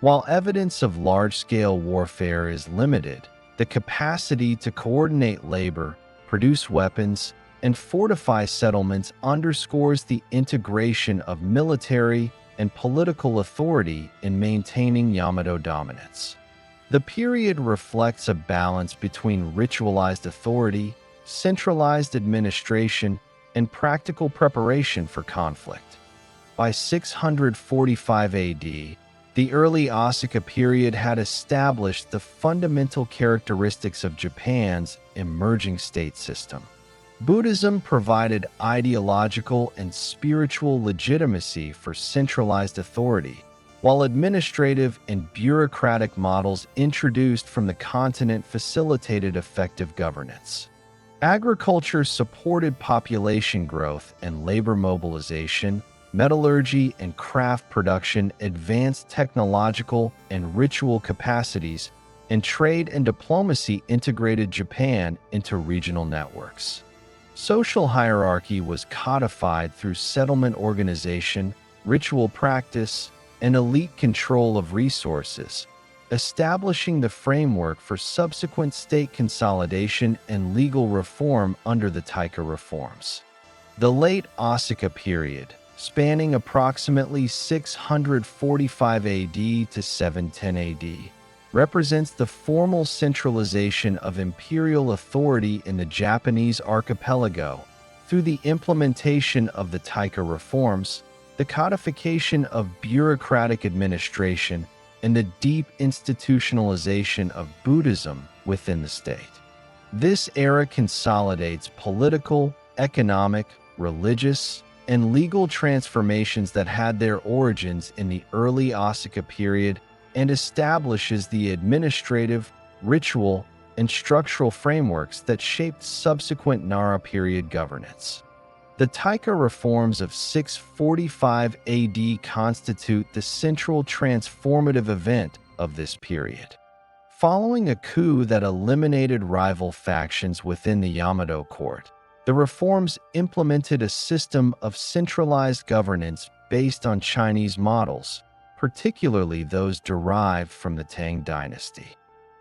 While evidence of large-scale warfare is limited, the capacity to coordinate labor, produce weapons, and fortify settlements underscores the integration of military and political authority in maintaining Yamato dominance. The period reflects a balance between ritualized authority, centralized administration, and practical preparation for conflict. By 645 AD, the early Asuka period had established the fundamental characteristics of Japan's emerging state system. Buddhism provided ideological and spiritual legitimacy for centralized authority, while administrative and bureaucratic models introduced from the continent facilitated effective governance. Agriculture supported population growth and labor mobilization. Metallurgy and craft production advanced technological and ritual capacities, and trade and diplomacy integrated Japan into regional networks. Social hierarchy was codified through settlement organization, ritual practice, and elite control of resources, establishing the framework for subsequent state consolidation and legal reform under the Taika reforms. The late Asuka period, spanning approximately 645 AD to 710 AD, represents the formal centralization of imperial authority in the Japanese archipelago through the implementation of the Taika reforms, the codification of bureaucratic administration, and the deep institutionalization of Buddhism within the state. This era consolidates political, economic, religious, and legal transformations that had their origins in the early Asuka period and establishes the administrative, ritual, and structural frameworks that shaped subsequent Nara period governance. The Taika reforms of 645 AD constitute the central transformative event of this period. Following a coup that eliminated rival factions within the Yamato court, the reforms implemented a system of centralized governance based on Chinese models, particularly those derived from the Tang dynasty.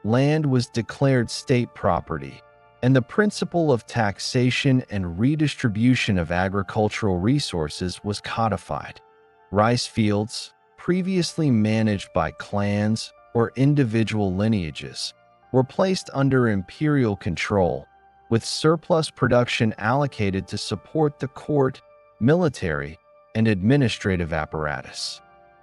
Land was declared state property, and the principle of taxation and redistribution of agricultural resources was codified. Rice fields, previously managed by clans or individual lineages, were placed under imperial control, with surplus production allocated to support the court, military, and administrative apparatus.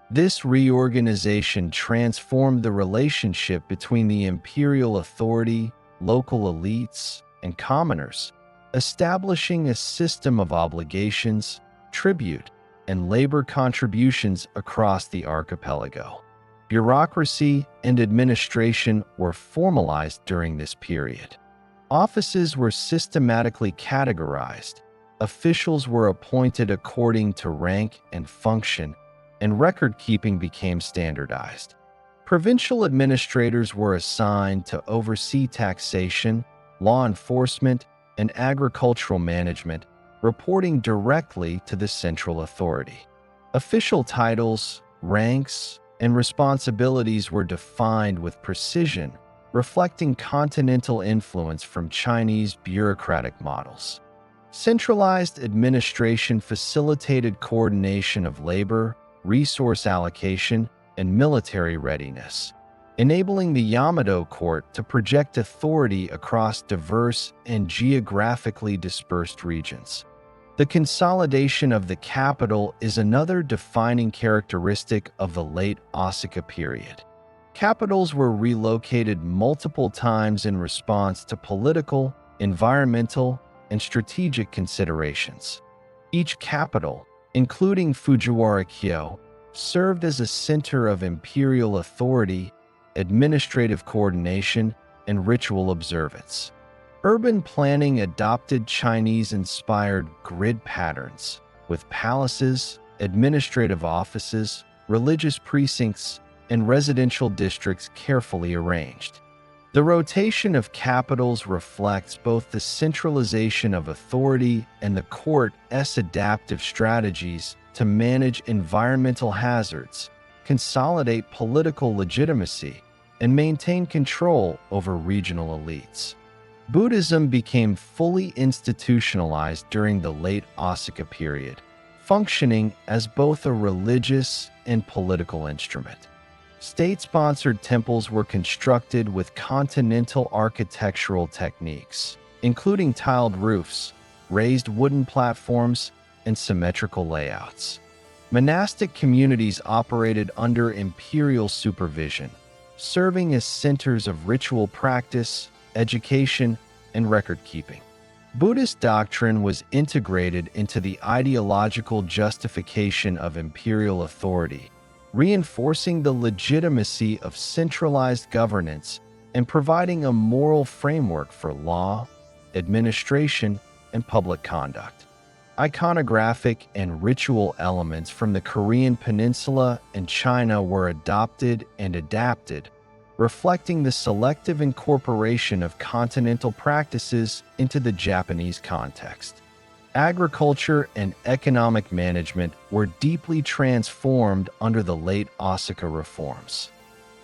This reorganization transformed the relationship between the imperial authority, local elites, and commoners, establishing a system of obligations, tribute, and labor contributions across the archipelago. Bureaucracy and administration were formalized during this period. Offices were systematically categorized, officials were appointed according to rank and function, and record-keeping became standardized. Provincial administrators were assigned to oversee taxation, law enforcement, and agricultural management, reporting directly to the central authority. Official titles, ranks, and responsibilities were defined with precision, reflecting continental influence from Chinese bureaucratic models. Centralized administration facilitated coordination of labor, resource allocation, and military readiness, enabling the Yamato court to project authority across diverse and geographically dispersed regions. The consolidation of the capital is another defining characteristic of the late Asuka period. Capitals were relocated multiple times in response to political, environmental, and strategic considerations. Each capital, including Fujiwara-kyo, served as a center of imperial authority, administrative coordination, and ritual observance. Urban planning adopted Chinese-inspired grid patterns, with palaces, administrative offices, religious precincts, and residential districts carefully arranged. The rotation of capitals reflects both the centralization of authority and the court's adaptive strategies to manage environmental hazards, consolidate political legitimacy, and maintain control over regional elites. Buddhism became fully institutionalized during the late Asuka period, functioning as both a religious and political instrument. State-sponsored temples were constructed with continental architectural techniques, including tiled roofs, raised wooden platforms, and symmetrical layouts. Monastic communities operated under imperial supervision, serving as centers of ritual practice, education, and record-keeping. Buddhist doctrine was integrated into the ideological justification of imperial authority, reinforcing the legitimacy of centralized governance and providing a moral framework for law, administration, and public conduct. Iconographic and ritual elements from the Korean Peninsula and China were adopted and adapted, reflecting the selective incorporation of continental practices into the Japanese context. Agriculture and economic management were deeply transformed under the late Asuka reforms.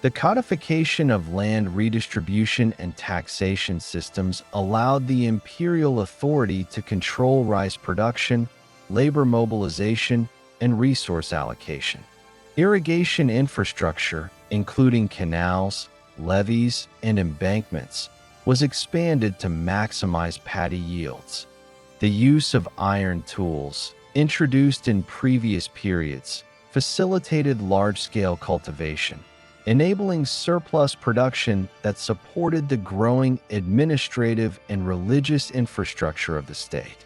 The codification of land redistribution and taxation systems allowed the imperial authority to control rice production, labor mobilization, and resource allocation. Irrigation infrastructure, including canals, levees, and embankments, was expanded to maximize paddy yields. The use of iron tools, introduced in previous periods, facilitated large-scale cultivation, enabling surplus production that supported the growing administrative and religious infrastructure of the state.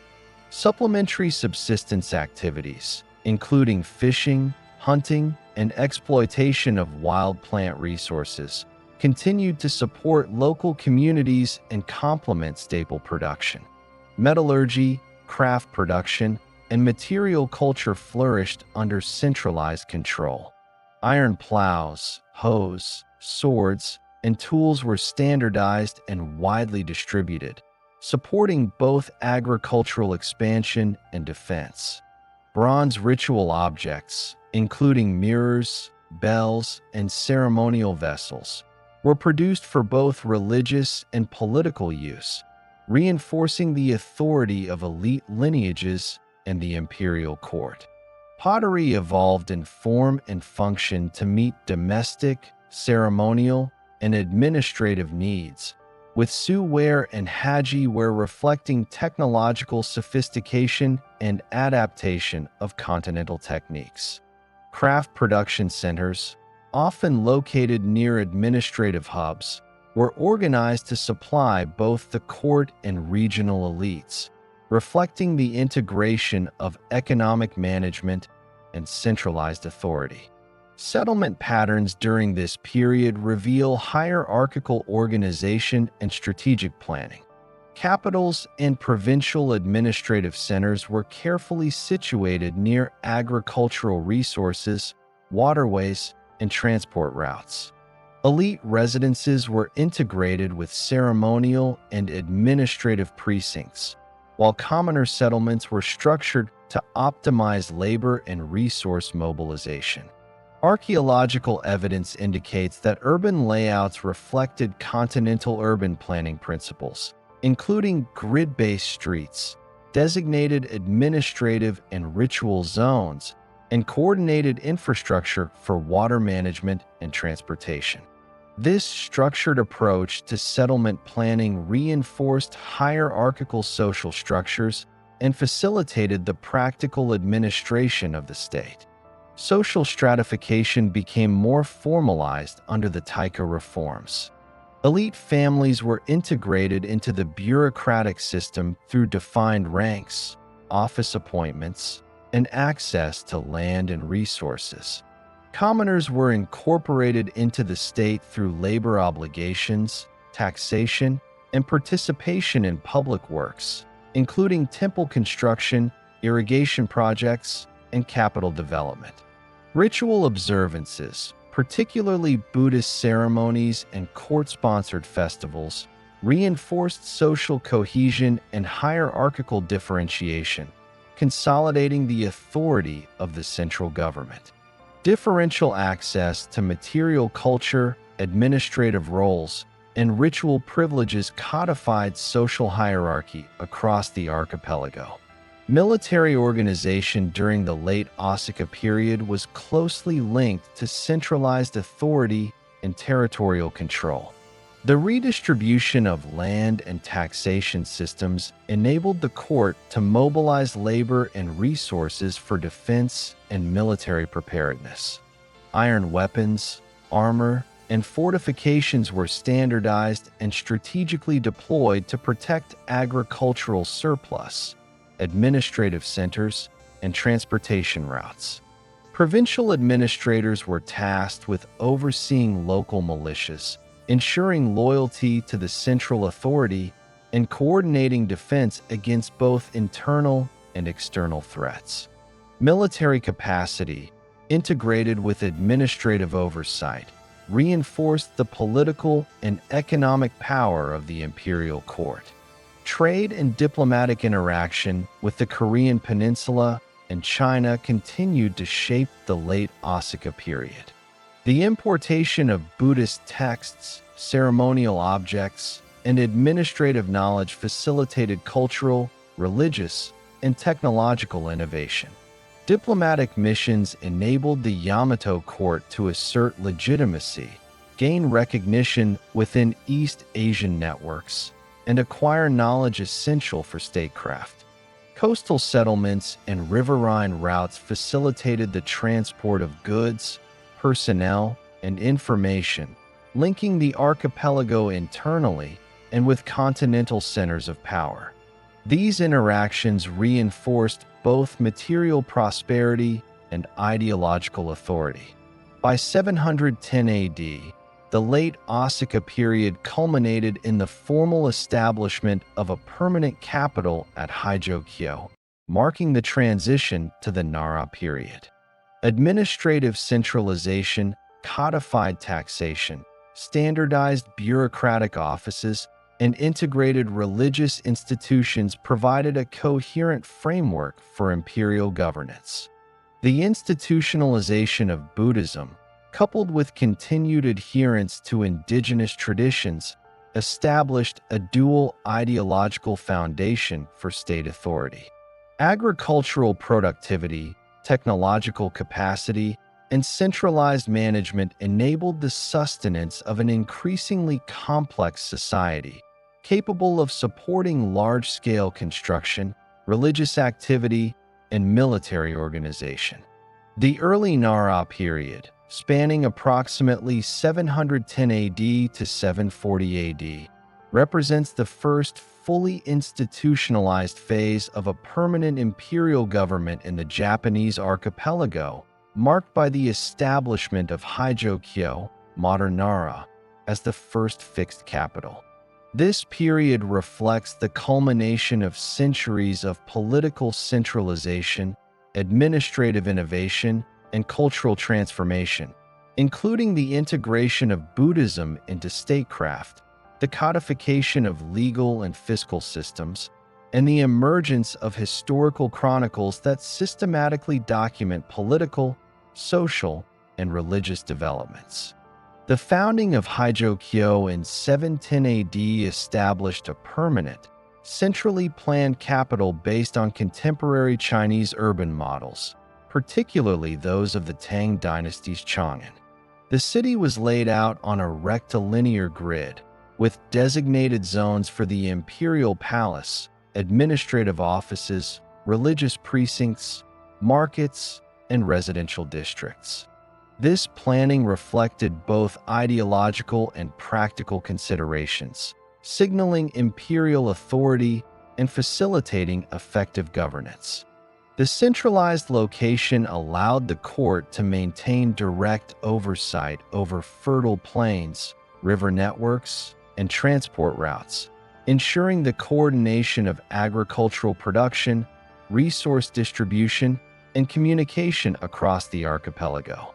Supplementary subsistence activities, including fishing, hunting, and exploitation of wild plant resources, continued to support local communities and complement staple production. Metallurgy, craft production, and material culture flourished under centralized control. Iron plows, hoes, swords, and tools were standardized and widely distributed, supporting both agricultural expansion and defense. Bronze ritual objects, including mirrors, bells, and ceremonial vessels, were produced for both religious and political use, reinforcing the authority of elite lineages and the imperial court. Pottery evolved in form and function to meet domestic, ceremonial, and administrative needs, with Su-ware and Haji-ware reflecting technological sophistication and adaptation of continental techniques. Craft production centers, often located near administrative hubs, were organized to supply both the court and regional elites, reflecting the integration of economic management and centralized authority. Settlement patterns during this period reveal hierarchical organization and strategic planning. Capitals and provincial administrative centers were carefully situated near agricultural resources, waterways, and transport routes. Elite residences were integrated with ceremonial and administrative precincts, while commoner settlements were structured to optimize labor and resource mobilization. Archaeological evidence indicates that urban layouts reflected continental urban planning principles, including grid-based streets, designated administrative and ritual zones, and coordinated infrastructure for water management and transportation. This structured approach to settlement planning reinforced hierarchical social structures and facilitated the practical administration of the state. Social stratification became more formalized under the Taika reforms. Elite families were integrated into the bureaucratic system through defined ranks, office appointments, and access to land and resources. Commoners were incorporated into the state through labor obligations, taxation, and participation in public works, including temple construction, irrigation projects, and capital development. Ritual observances, particularly Buddhist ceremonies and court-sponsored festivals, reinforced social cohesion and hierarchical differentiation, consolidating the authority of the central government. Differential access to material culture, administrative roles, and ritual privileges codified social hierarchy across the archipelago. Military organization during the late Asuka period was closely linked to centralized authority and territorial control. The redistribution of land and taxation systems enabled the court to mobilize labor and resources for defense and military preparedness. Iron weapons, armor, and fortifications were standardized and strategically deployed to protect agricultural surplus, administrative centers, and transportation routes. Provincial administrators were tasked with overseeing local militias, ensuring loyalty to the central authority, and coordinating defense against both internal and external threats. Military capacity, integrated with administrative oversight, reinforced the political and economic power of the imperial court. Trade and diplomatic interaction with the Korean Peninsula and China continued to shape the late Asuka period. The importation of Buddhist texts, ceremonial objects, and administrative knowledge facilitated cultural, religious, and technological innovation. Diplomatic missions enabled the Yamato court to assert legitimacy, gain recognition within East Asian networks, and acquire knowledge essential for statecraft. Coastal settlements and riverine routes facilitated the transport of goods, personnel, and information, linking the archipelago internally and with continental centers of power. These interactions reinforced both material prosperity and ideological authority. By 710 AD, the late Asuka period culminated in the formal establishment of a permanent capital at Haijokyo, marking the transition to the Nara period. Administrative centralization, codified taxation, standardized bureaucratic offices, and integrated religious institutions provided a coherent framework for imperial governance. The institutionalization of Buddhism, coupled with continued adherence to indigenous traditions, established a dual ideological foundation for state authority. Agricultural productivity, technological capacity, and centralized management enabled the sustenance of an increasingly complex society, capable of supporting large-scale construction, religious activity, and military organization. The early Nara period, spanning approximately 710 AD to 740 AD, represents the first fully institutionalized phase of a permanent imperial government in the Japanese archipelago, marked by the establishment of Hijō-kyo, modern Nara, as the first fixed capital. This period reflects the culmination of centuries of political centralization, administrative innovation, and cultural transformation, including the integration of Buddhism into statecraft, the codification of legal and fiscal systems, and the emergence of historical chronicles that systematically document political, social, and religious developments. The founding of Hijō-kyo in 710 AD established a permanent, centrally planned capital based on contemporary Chinese urban models, particularly those of the Tang dynasty's Chang'an. The city was laid out on a rectilinear grid, with designated zones for the imperial palace, administrative offices, religious precincts, markets, and residential districts. This planning reflected both ideological and practical considerations, signaling imperial authority and facilitating effective governance. The centralized location allowed the court to maintain direct oversight over fertile plains, river networks, and transport routes, ensuring the coordination of agricultural production, resource distribution, and communication across the archipelago.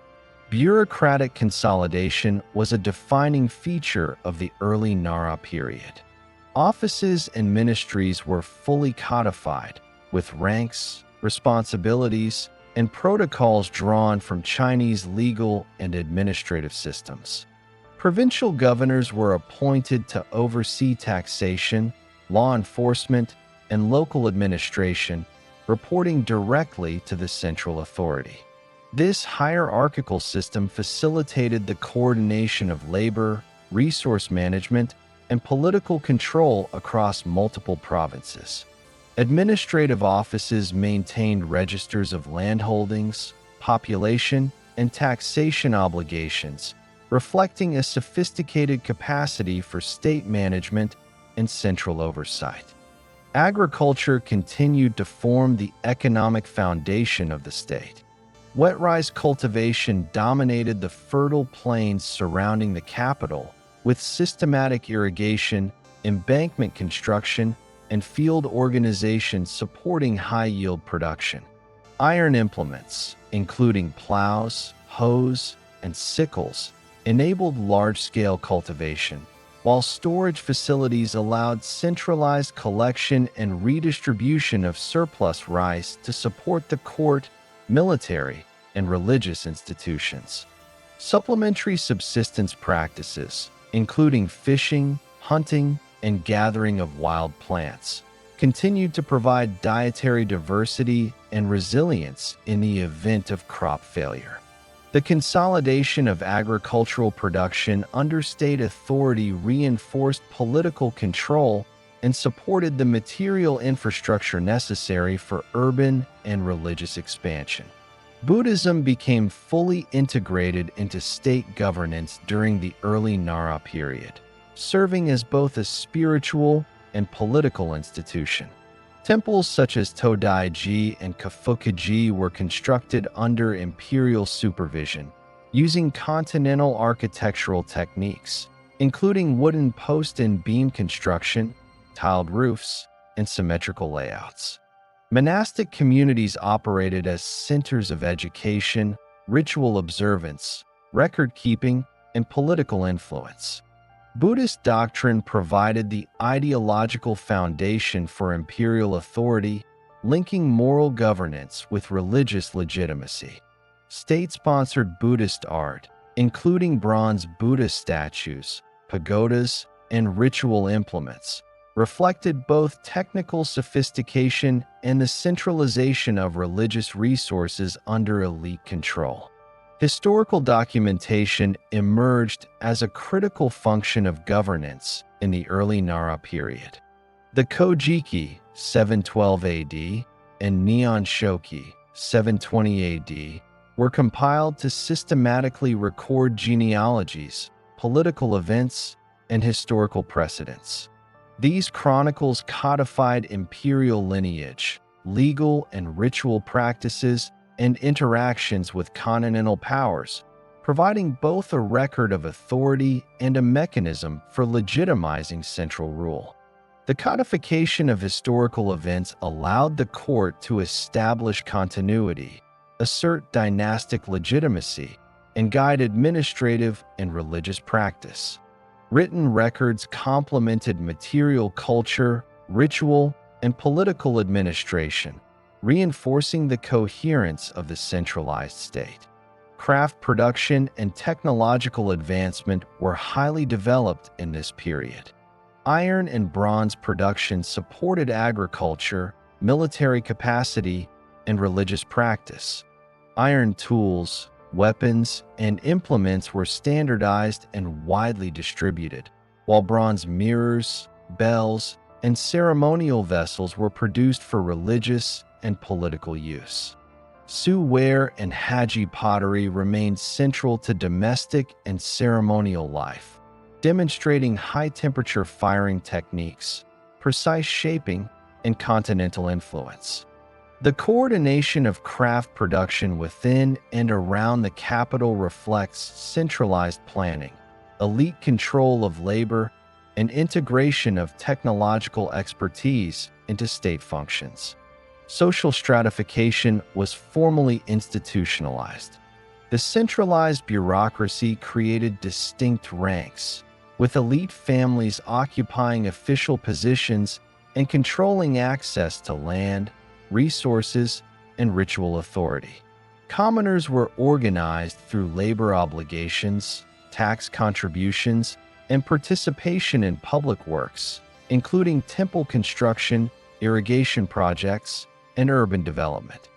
Bureaucratic consolidation was a defining feature of the early Nara period. Offices and ministries were fully codified, with ranks, responsibilities, and protocols drawn from Chinese legal and administrative systems. Provincial governors were appointed to oversee taxation, law enforcement, and local administration, reporting directly to the central authority. This hierarchical system facilitated the coordination of labor, resource management, and political control across multiple provinces. Administrative offices maintained registers of landholdings, population, and taxation obligations, reflecting a sophisticated capacity for state management and central oversight. Agriculture continued to form the economic foundation of the state. Wet rice cultivation dominated the fertile plains surrounding the capital, with systematic irrigation, embankment construction, and field organization supporting high-yield production. Iron implements, including plows, hoes, and sickles, enabled large-scale cultivation, while storage facilities allowed centralized collection and redistribution of surplus rice to support the court, military, and religious institutions. Supplementary subsistence practices, including fishing, hunting, and gathering of wild plants, continued to provide dietary diversity and resilience in the event of crop failure. The consolidation of agricultural production under state authority reinforced political control and supported the material infrastructure necessary for urban and religious expansion. Buddhism became fully integrated into state governance during the early Nara period, serving as both a spiritual and political institution. Temples such as Todaiji and Kofukuji were constructed under imperial supervision, using continental architectural techniques, including wooden post and beam construction, tiled roofs, and symmetrical layouts. Monastic communities operated as centers of education, ritual observance, record-keeping, and political influence. Buddhist doctrine provided the ideological foundation for imperial authority, linking moral governance with religious legitimacy. State-sponsored Buddhist art, including bronze Buddha statues, pagodas, and ritual implements, reflected both technical sophistication and the centralization of religious resources under elite control. Historical documentation emerged as a critical function of governance in the early Nara period. The Kojiki, 712 AD, and Nihon Shoki, 720 AD, were compiled to systematically record genealogies, political events, and historical precedents. These chronicles codified imperial lineage, legal and ritual practices, and interactions with continental powers, providing both a record of authority and a mechanism for legitimizing central rule. The codification of historical events allowed the court to establish continuity, assert dynastic legitimacy, and guide administrative and religious practice. Written records complemented material culture, ritual, and political administration, reinforcing the coherence of the centralized state. Craft production and technological advancement were highly developed in this period. Iron and bronze production supported agriculture, military capacity, and religious practice. Iron tools, weapons, and implements were standardized and widely distributed, while bronze mirrors, bells, and ceremonial vessels were produced for religious and political use. Su ware and Haji pottery remained central to domestic and ceremonial life, demonstrating high-temperature firing techniques, precise shaping, and continental influence. The coordination of craft production within and around the capital reflects centralized planning, elite control of labor, and integration of technological expertise into state functions. Social stratification was formally institutionalized. The centralized bureaucracy created distinct ranks, with elite families occupying official positions and controlling access to land, resources, and ritual authority. Commoners were organized through labor obligations, tax contributions, and participation in public works, including temple construction, irrigation projects, and urban development.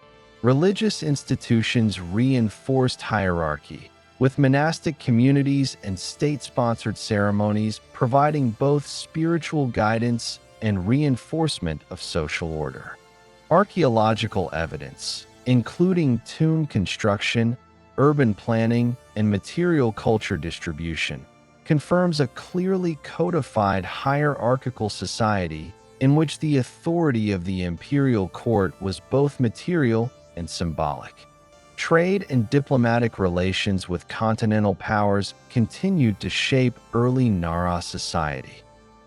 Religious institutions reinforced hierarchy, with monastic communities and state-sponsored ceremonies providing both spiritual guidance and reinforcement of social order. Archaeological evidence, including tomb construction, urban planning, and material culture distribution, confirms a clearly codified hierarchical society in which the authority of the imperial court was both material and symbolic. Trade and diplomatic relations with continental powers continued to shape early Nara society.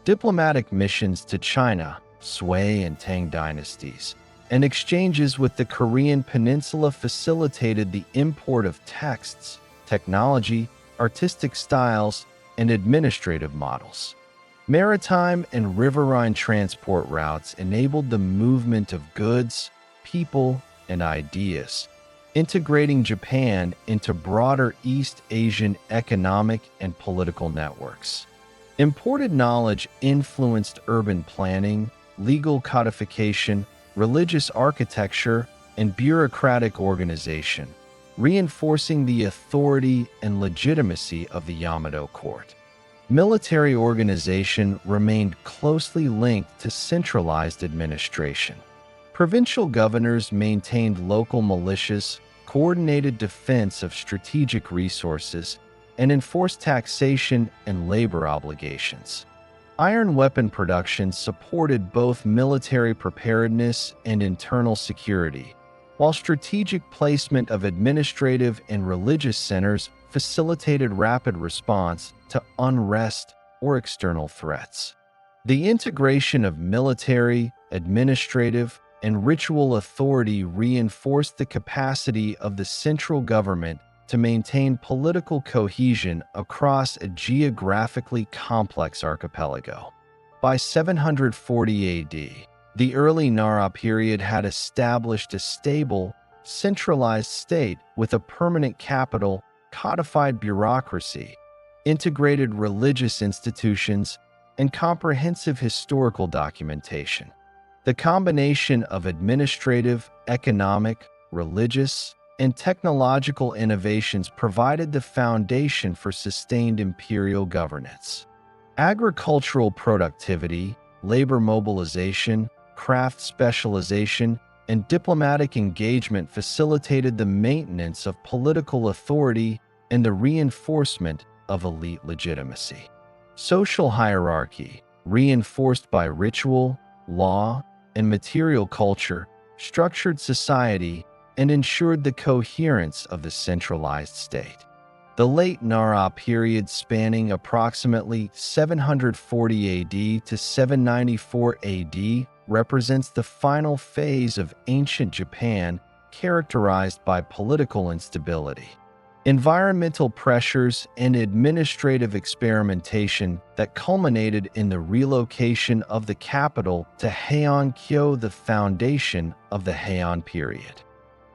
Diplomatic missions to China, Sui and Tang dynasties, and exchanges with the Korean peninsula facilitated the import of texts, technology, artistic styles, and administrative models. Maritime and riverine transport routes enabled the movement of goods, people, and ideas, integrating Japan into broader East Asian economic and political networks. Imported knowledge influenced urban planning, legal codification, religious architecture, and bureaucratic organization, reinforcing the authority and legitimacy of the Yamato court. Military organization remained closely linked to centralized administration. Provincial governors maintained local militias, coordinated defense of strategic resources, and enforced taxation and labor obligations. Iron weapon production supported both military preparedness and internal security, while strategic placement of administrative and religious centers facilitated rapid response to unrest or external threats. The integration of military, administrative, and ritual authority reinforced the capacity of the central government to maintain political cohesion across a geographically complex archipelago. By 740 AD, the early Nara period had established a stable, centralized state with a permanent capital, codified bureaucracy, integrated religious institutions, and comprehensive historical documentation. The combination of administrative, economic, religious, and technological innovations provided the foundation for sustained imperial governance. Agricultural productivity, labor mobilization, craft specialization, and diplomatic engagement facilitated the maintenance of political authority and the reinforcement of elite legitimacy. Social hierarchy, reinforced by ritual, law, and material culture, structured society and ensured the coherence of the centralized state. The late Nara period, spanning approximately 740 AD to 794 AD, represents the final phase of ancient Japan, characterized by political instability, environmental pressures, and administrative experimentation that culminated in the relocation of the capital to Heian-kyo, the foundation of the Heian period.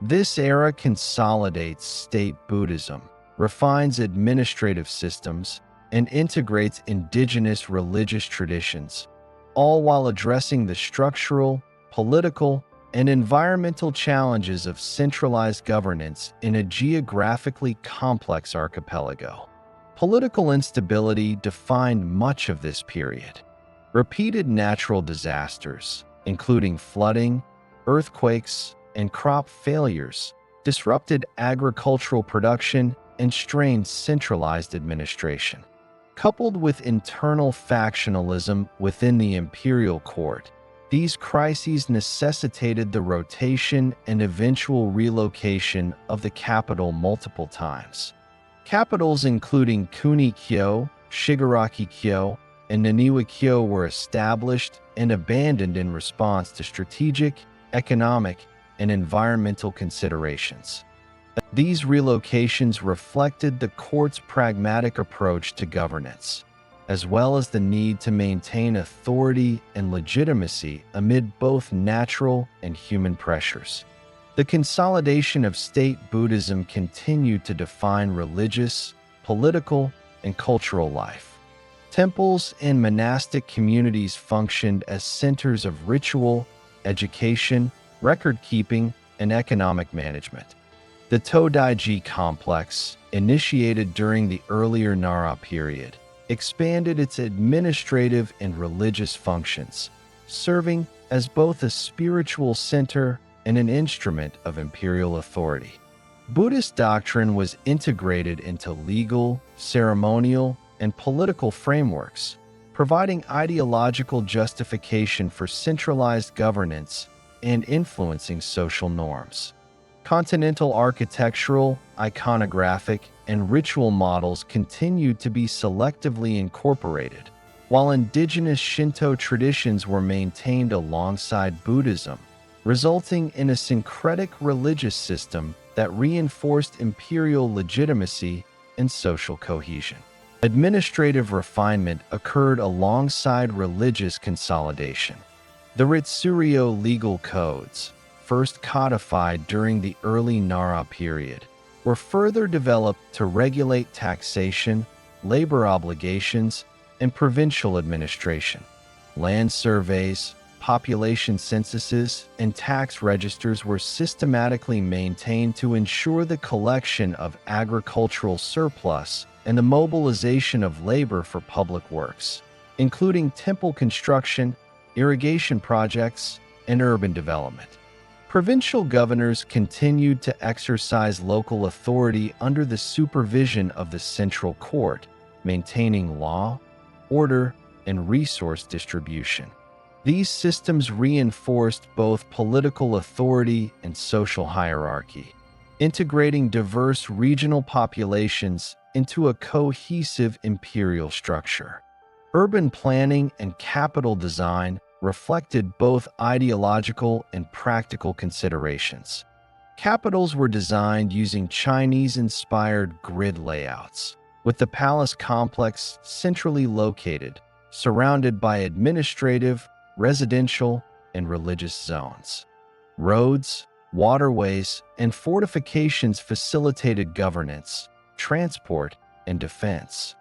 This era consolidates state Buddhism, refines administrative systems, and integrates indigenous religious traditions, all while addressing the structural, political, and environmental challenges of centralized governance in a geographically complex archipelago. Political instability defined much of this period. Repeated natural disasters, including flooding, earthquakes, and crop failures, disrupted agricultural production and strained centralized administration. Coupled with internal factionalism within the imperial court, these crises necessitated the rotation and eventual relocation of the capital multiple times. Capitals including Kuni-kyo, Shigaraki-kyo, and Naniwa-kyo were established and abandoned in response to strategic, economic, and environmental considerations. These relocations reflected the court's pragmatic approach to governance, as well as the need to maintain authority and legitimacy amid both natural and human pressures. The consolidation of state Buddhism continued to define religious, political, and cultural life. Temples and monastic communities functioned as centers of ritual, education, record-keeping, and economic management. The Todaiji complex, initiated during the earlier Nara period, expanded its administrative and religious functions, serving as both a spiritual center and an instrument of imperial authority. Buddhist doctrine was integrated into legal, ceremonial, and political frameworks, providing ideological justification for centralized governance and influencing social norms. Continental architectural, iconographic, and ritual models continued to be selectively incorporated, while indigenous Shinto traditions were maintained alongside Buddhism, resulting in a syncretic religious system that reinforced imperial legitimacy and social cohesion. Administrative refinement occurred alongside religious consolidation. The Ritsuryo legal codes, first codified during the early Nara period, were further developed to regulate taxation, labor obligations, and provincial administration. Land surveys, population censuses, and tax registers were systematically maintained to ensure the collection of agricultural surplus and the mobilization of labor for public works, including temple construction, irrigation projects, and urban development. Provincial governors continued to exercise local authority under the supervision of the central court, maintaining law, order, and resource distribution. These systems reinforced both political authority and social hierarchy, integrating diverse regional populations into a cohesive imperial structure. Urban planning and capital design reflected both ideological and practical considerations. Capitals were designed using Chinese-inspired grid layouts, with the palace complex centrally located, surrounded by administrative, residential, and religious zones. Roads, waterways, and fortifications facilitated governance, transport, and defense.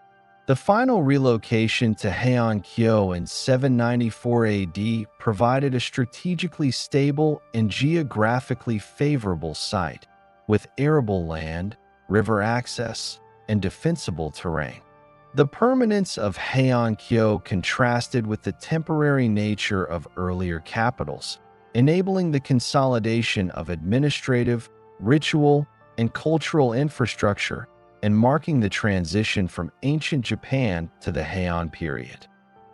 The final relocation to Heian-kyo in 794 AD provided a strategically stable and geographically favorable site, with arable land, river access, and defensible terrain. The permanence of Heian-kyo contrasted with the temporary nature of earlier capitals, enabling the consolidation of administrative, ritual, and cultural infrastructure, and marking the transition from ancient Japan to the Heian period.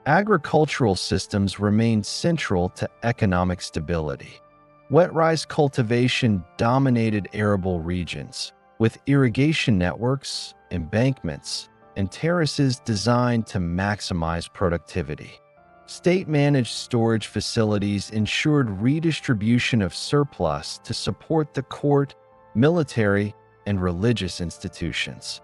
Agricultural systems remained central to economic stability. Wet rice cultivation dominated arable regions, with irrigation networks, embankments, and terraces designed to maximize productivity. State-managed storage facilities ensured redistribution of surplus to support the court, military, and religious institutions.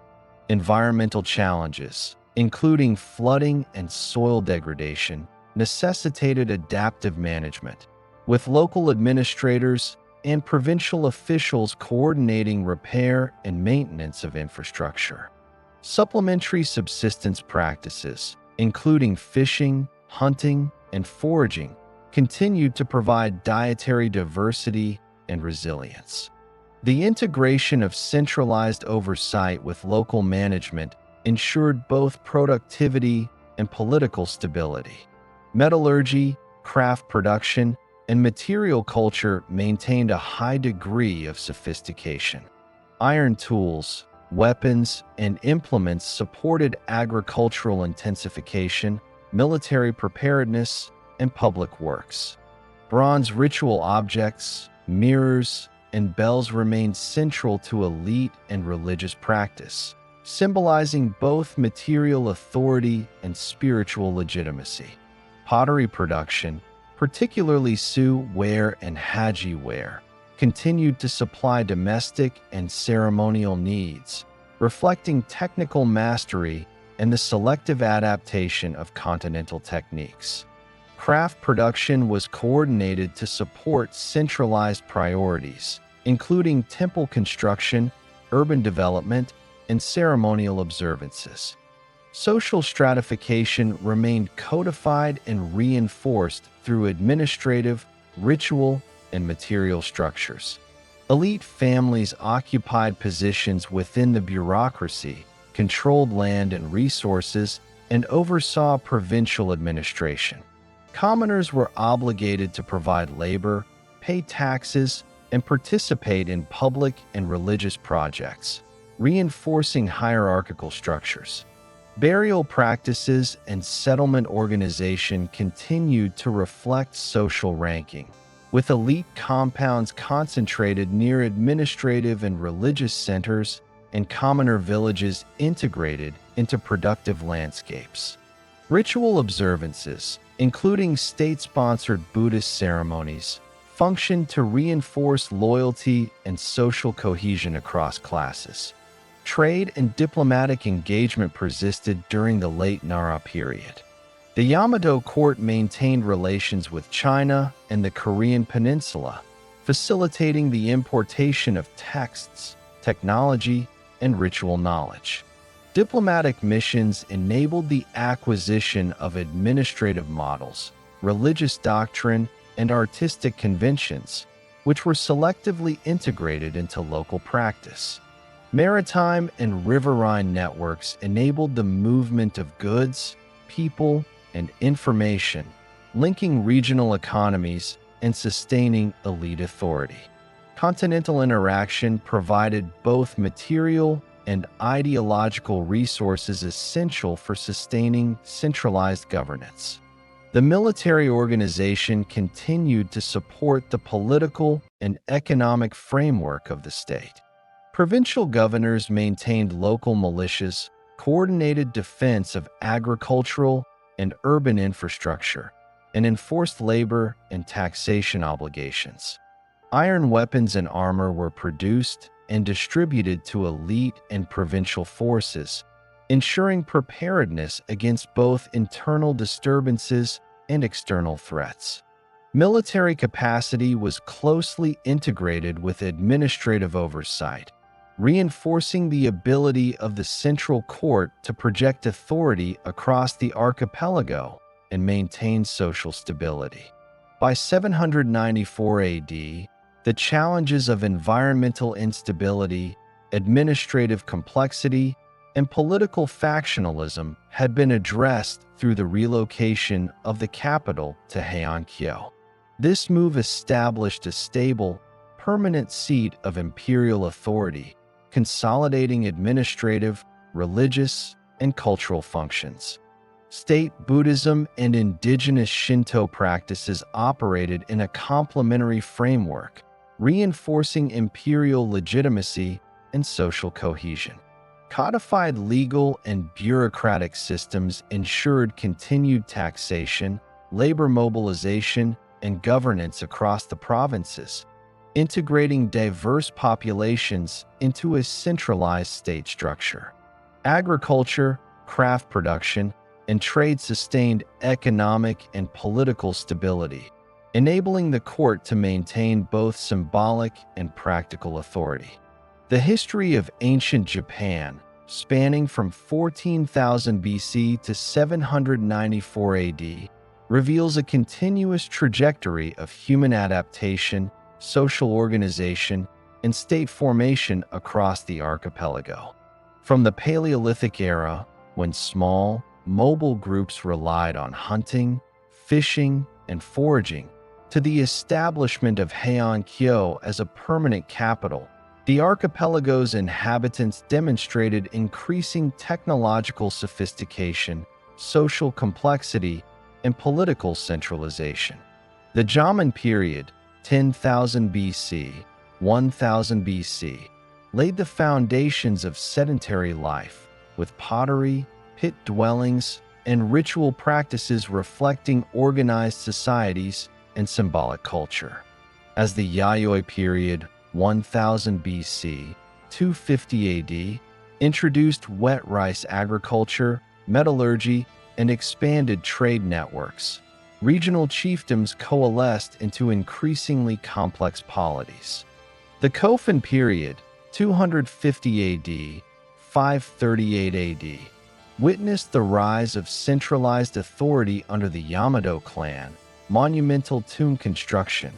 Environmental challenges, including flooding and soil degradation, necessitated adaptive management, with local administrators and provincial officials coordinating repair and maintenance of infrastructure. Supplementary subsistence practices, including fishing, hunting, and foraging, continued to provide dietary diversity and resilience. The integration of centralized oversight with local management ensured both productivity and political stability. Metallurgy, craft production, and material culture maintained a high degree of sophistication. Iron tools, weapons, and implements supported agricultural intensification, military preparedness, and public works. Bronze ritual objects, mirrors, and bells remained central to elite and religious practice, symbolizing both material authority and spiritual legitimacy. Pottery production, particularly Su ware and Haji ware, continued to supply domestic and ceremonial needs, reflecting technical mastery and the selective adaptation of continental techniques. Craft production was coordinated to support centralized priorities, including temple construction, urban development, and ceremonial observances. Social stratification remained codified and reinforced through administrative, ritual, and material structures. Elite families occupied positions within the bureaucracy, controlled land and resources, and oversaw provincial administration. Commoners were obligated to provide labor, pay taxes, and participate in public and religious projects, reinforcing hierarchical structures. Burial practices and settlement organization continued to reflect social ranking, with elite compounds concentrated near administrative and religious centers and commoner villages integrated into productive landscapes. Ritual observances, including state-sponsored Buddhist ceremonies, functioned to reinforce loyalty and social cohesion across classes. Trade and diplomatic engagement persisted during the late Nara period. The Yamato court maintained relations with China and the Korean peninsula, facilitating the importation of texts, technology, and ritual knowledge. Diplomatic missions enabled the acquisition of administrative models, religious doctrine, and artistic conventions, which were selectively integrated into local practice. Maritime and riverine networks enabled the movement of goods, people, and information, linking regional economies and sustaining elite authority. Continental interaction provided both material and ideological resources essential for sustaining centralized governance. The military organization continued to support the political and economic framework of the state. Provincial governors maintained local militias, coordinated defense of agricultural and urban infrastructure, and enforced labor and taxation obligations. Iron weapons and armor were produced and distributed to elite and provincial forces, ensuring preparedness against both internal disturbances and external threats. Military capacity was closely integrated with administrative oversight, reinforcing the ability of the central court to project authority across the archipelago and maintain social stability. By 794 AD, the challenges of environmental instability, administrative complexity, and political factionalism had been addressed through the relocation of the capital to Heian-kyo. This move established a stable, permanent seat of imperial authority, consolidating administrative, religious, and cultural functions. State Buddhism and indigenous Shinto practices operated in a complementary framework, reinforcing imperial legitimacy and social cohesion. Codified legal and bureaucratic systems ensured continued taxation, labor mobilization, and governance across the provinces, integrating diverse populations into a centralized state structure. Agriculture, craft production, and trade sustained economic and political stability, enabling the court to maintain both symbolic and practical authority. The history of ancient Japan, spanning from 14,000 BC to 794 AD, reveals a continuous trajectory of human adaptation, social organization, and state formation across the archipelago. From the Paleolithic era, when small, mobile groups relied on hunting, fishing, and foraging, to the establishment of Heian-kyo as a permanent capital, the archipelago's inhabitants demonstrated increasing technological sophistication, social complexity, and political centralization. The Jōmon period, 10,000 BC, 1000 BC, laid the foundations of sedentary life, with pottery, pit dwellings, and ritual practices reflecting organized societies and symbolic culture. As the Yayoi period, 1000 BC, 250 AD, introduced wet rice agriculture, metallurgy, and expanded trade networks, regional chiefdoms coalesced into increasingly complex polities. The Kofun period, 250 AD, 538 AD, witnessed the rise of centralized authority under the Yamato clan, monumental tomb construction,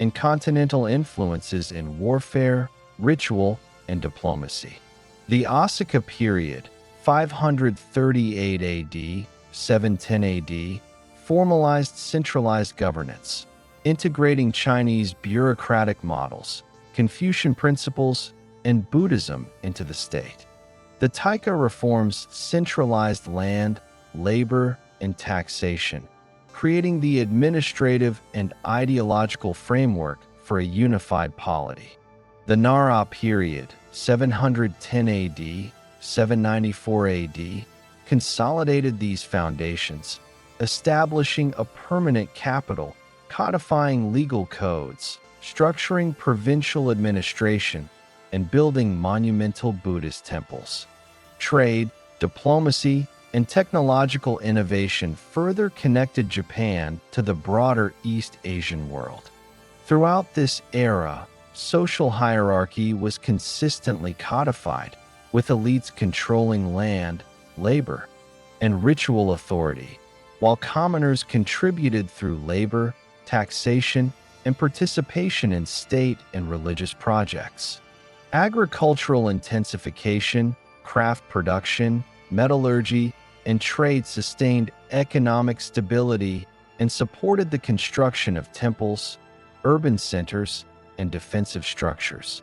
and continental influences in warfare, ritual, and diplomacy. The Asuka period, 538 AD, 710 AD, formalized centralized governance, integrating Chinese bureaucratic models, Confucian principles, and Buddhism into the state. The Taika reforms centralized land, labor, and taxation, creating the administrative and ideological framework for a unified polity. The Nara period, 710 AD, 794 AD, consolidated these foundations, establishing a permanent capital, codifying legal codes, structuring provincial administration, and building monumental Buddhist temples. Trade, diplomacy, and technological innovation further connected Japan to the broader East Asian world. Throughout this era, social hierarchy was consistently codified, with elites controlling land, labor, and ritual authority, while commoners contributed through labor, taxation, and participation in state and religious projects. Agricultural intensification, craft production, metallurgy, and trade sustained economic stability and supported the construction of temples, urban centers, and defensive structures.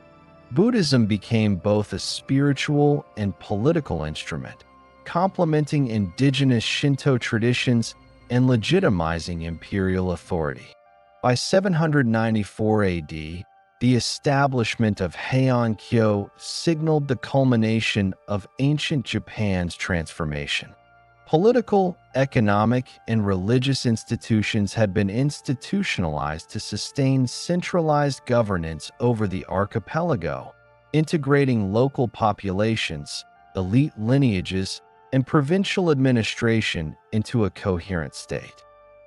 Buddhism became both a spiritual and political instrument, complementing indigenous Shinto traditions and legitimizing imperial authority. By 794 AD, the establishment of Heian-kyo signaled the culmination of ancient Japan's transformation. Political, economic, and religious institutions had been institutionalized to sustain centralized governance over the archipelago, integrating local populations, elite lineages, and provincial administration into a coherent state.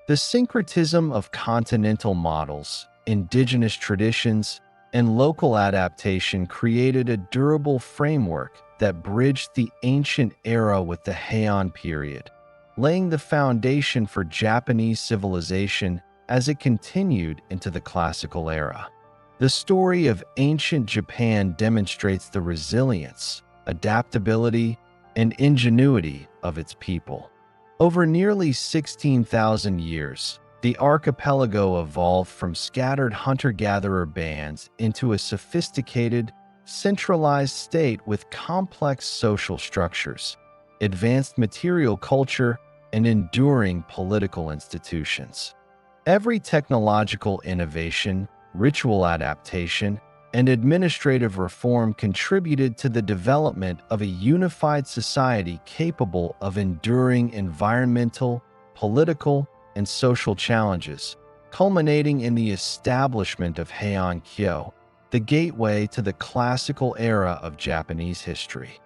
The syncretism of continental models, indigenous traditions, and local adaptation created a durable framework that bridged the ancient era with the Heian period, laying the foundation for Japanese civilization as it continued into the classical era. The story of ancient Japan demonstrates the resilience, adaptability, and ingenuity of its people. Over nearly 16,000 years, the archipelago evolved from scattered hunter-gatherer bands into a sophisticated, centralized state with complex social structures, advanced material culture, and enduring political institutions. Every technological innovation, ritual adaptation, and administrative reform contributed to the development of a unified society capable of enduring environmental, political, and social challenges, culminating in the establishment of Heian-kyo, the gateway to the classical era of Japanese history.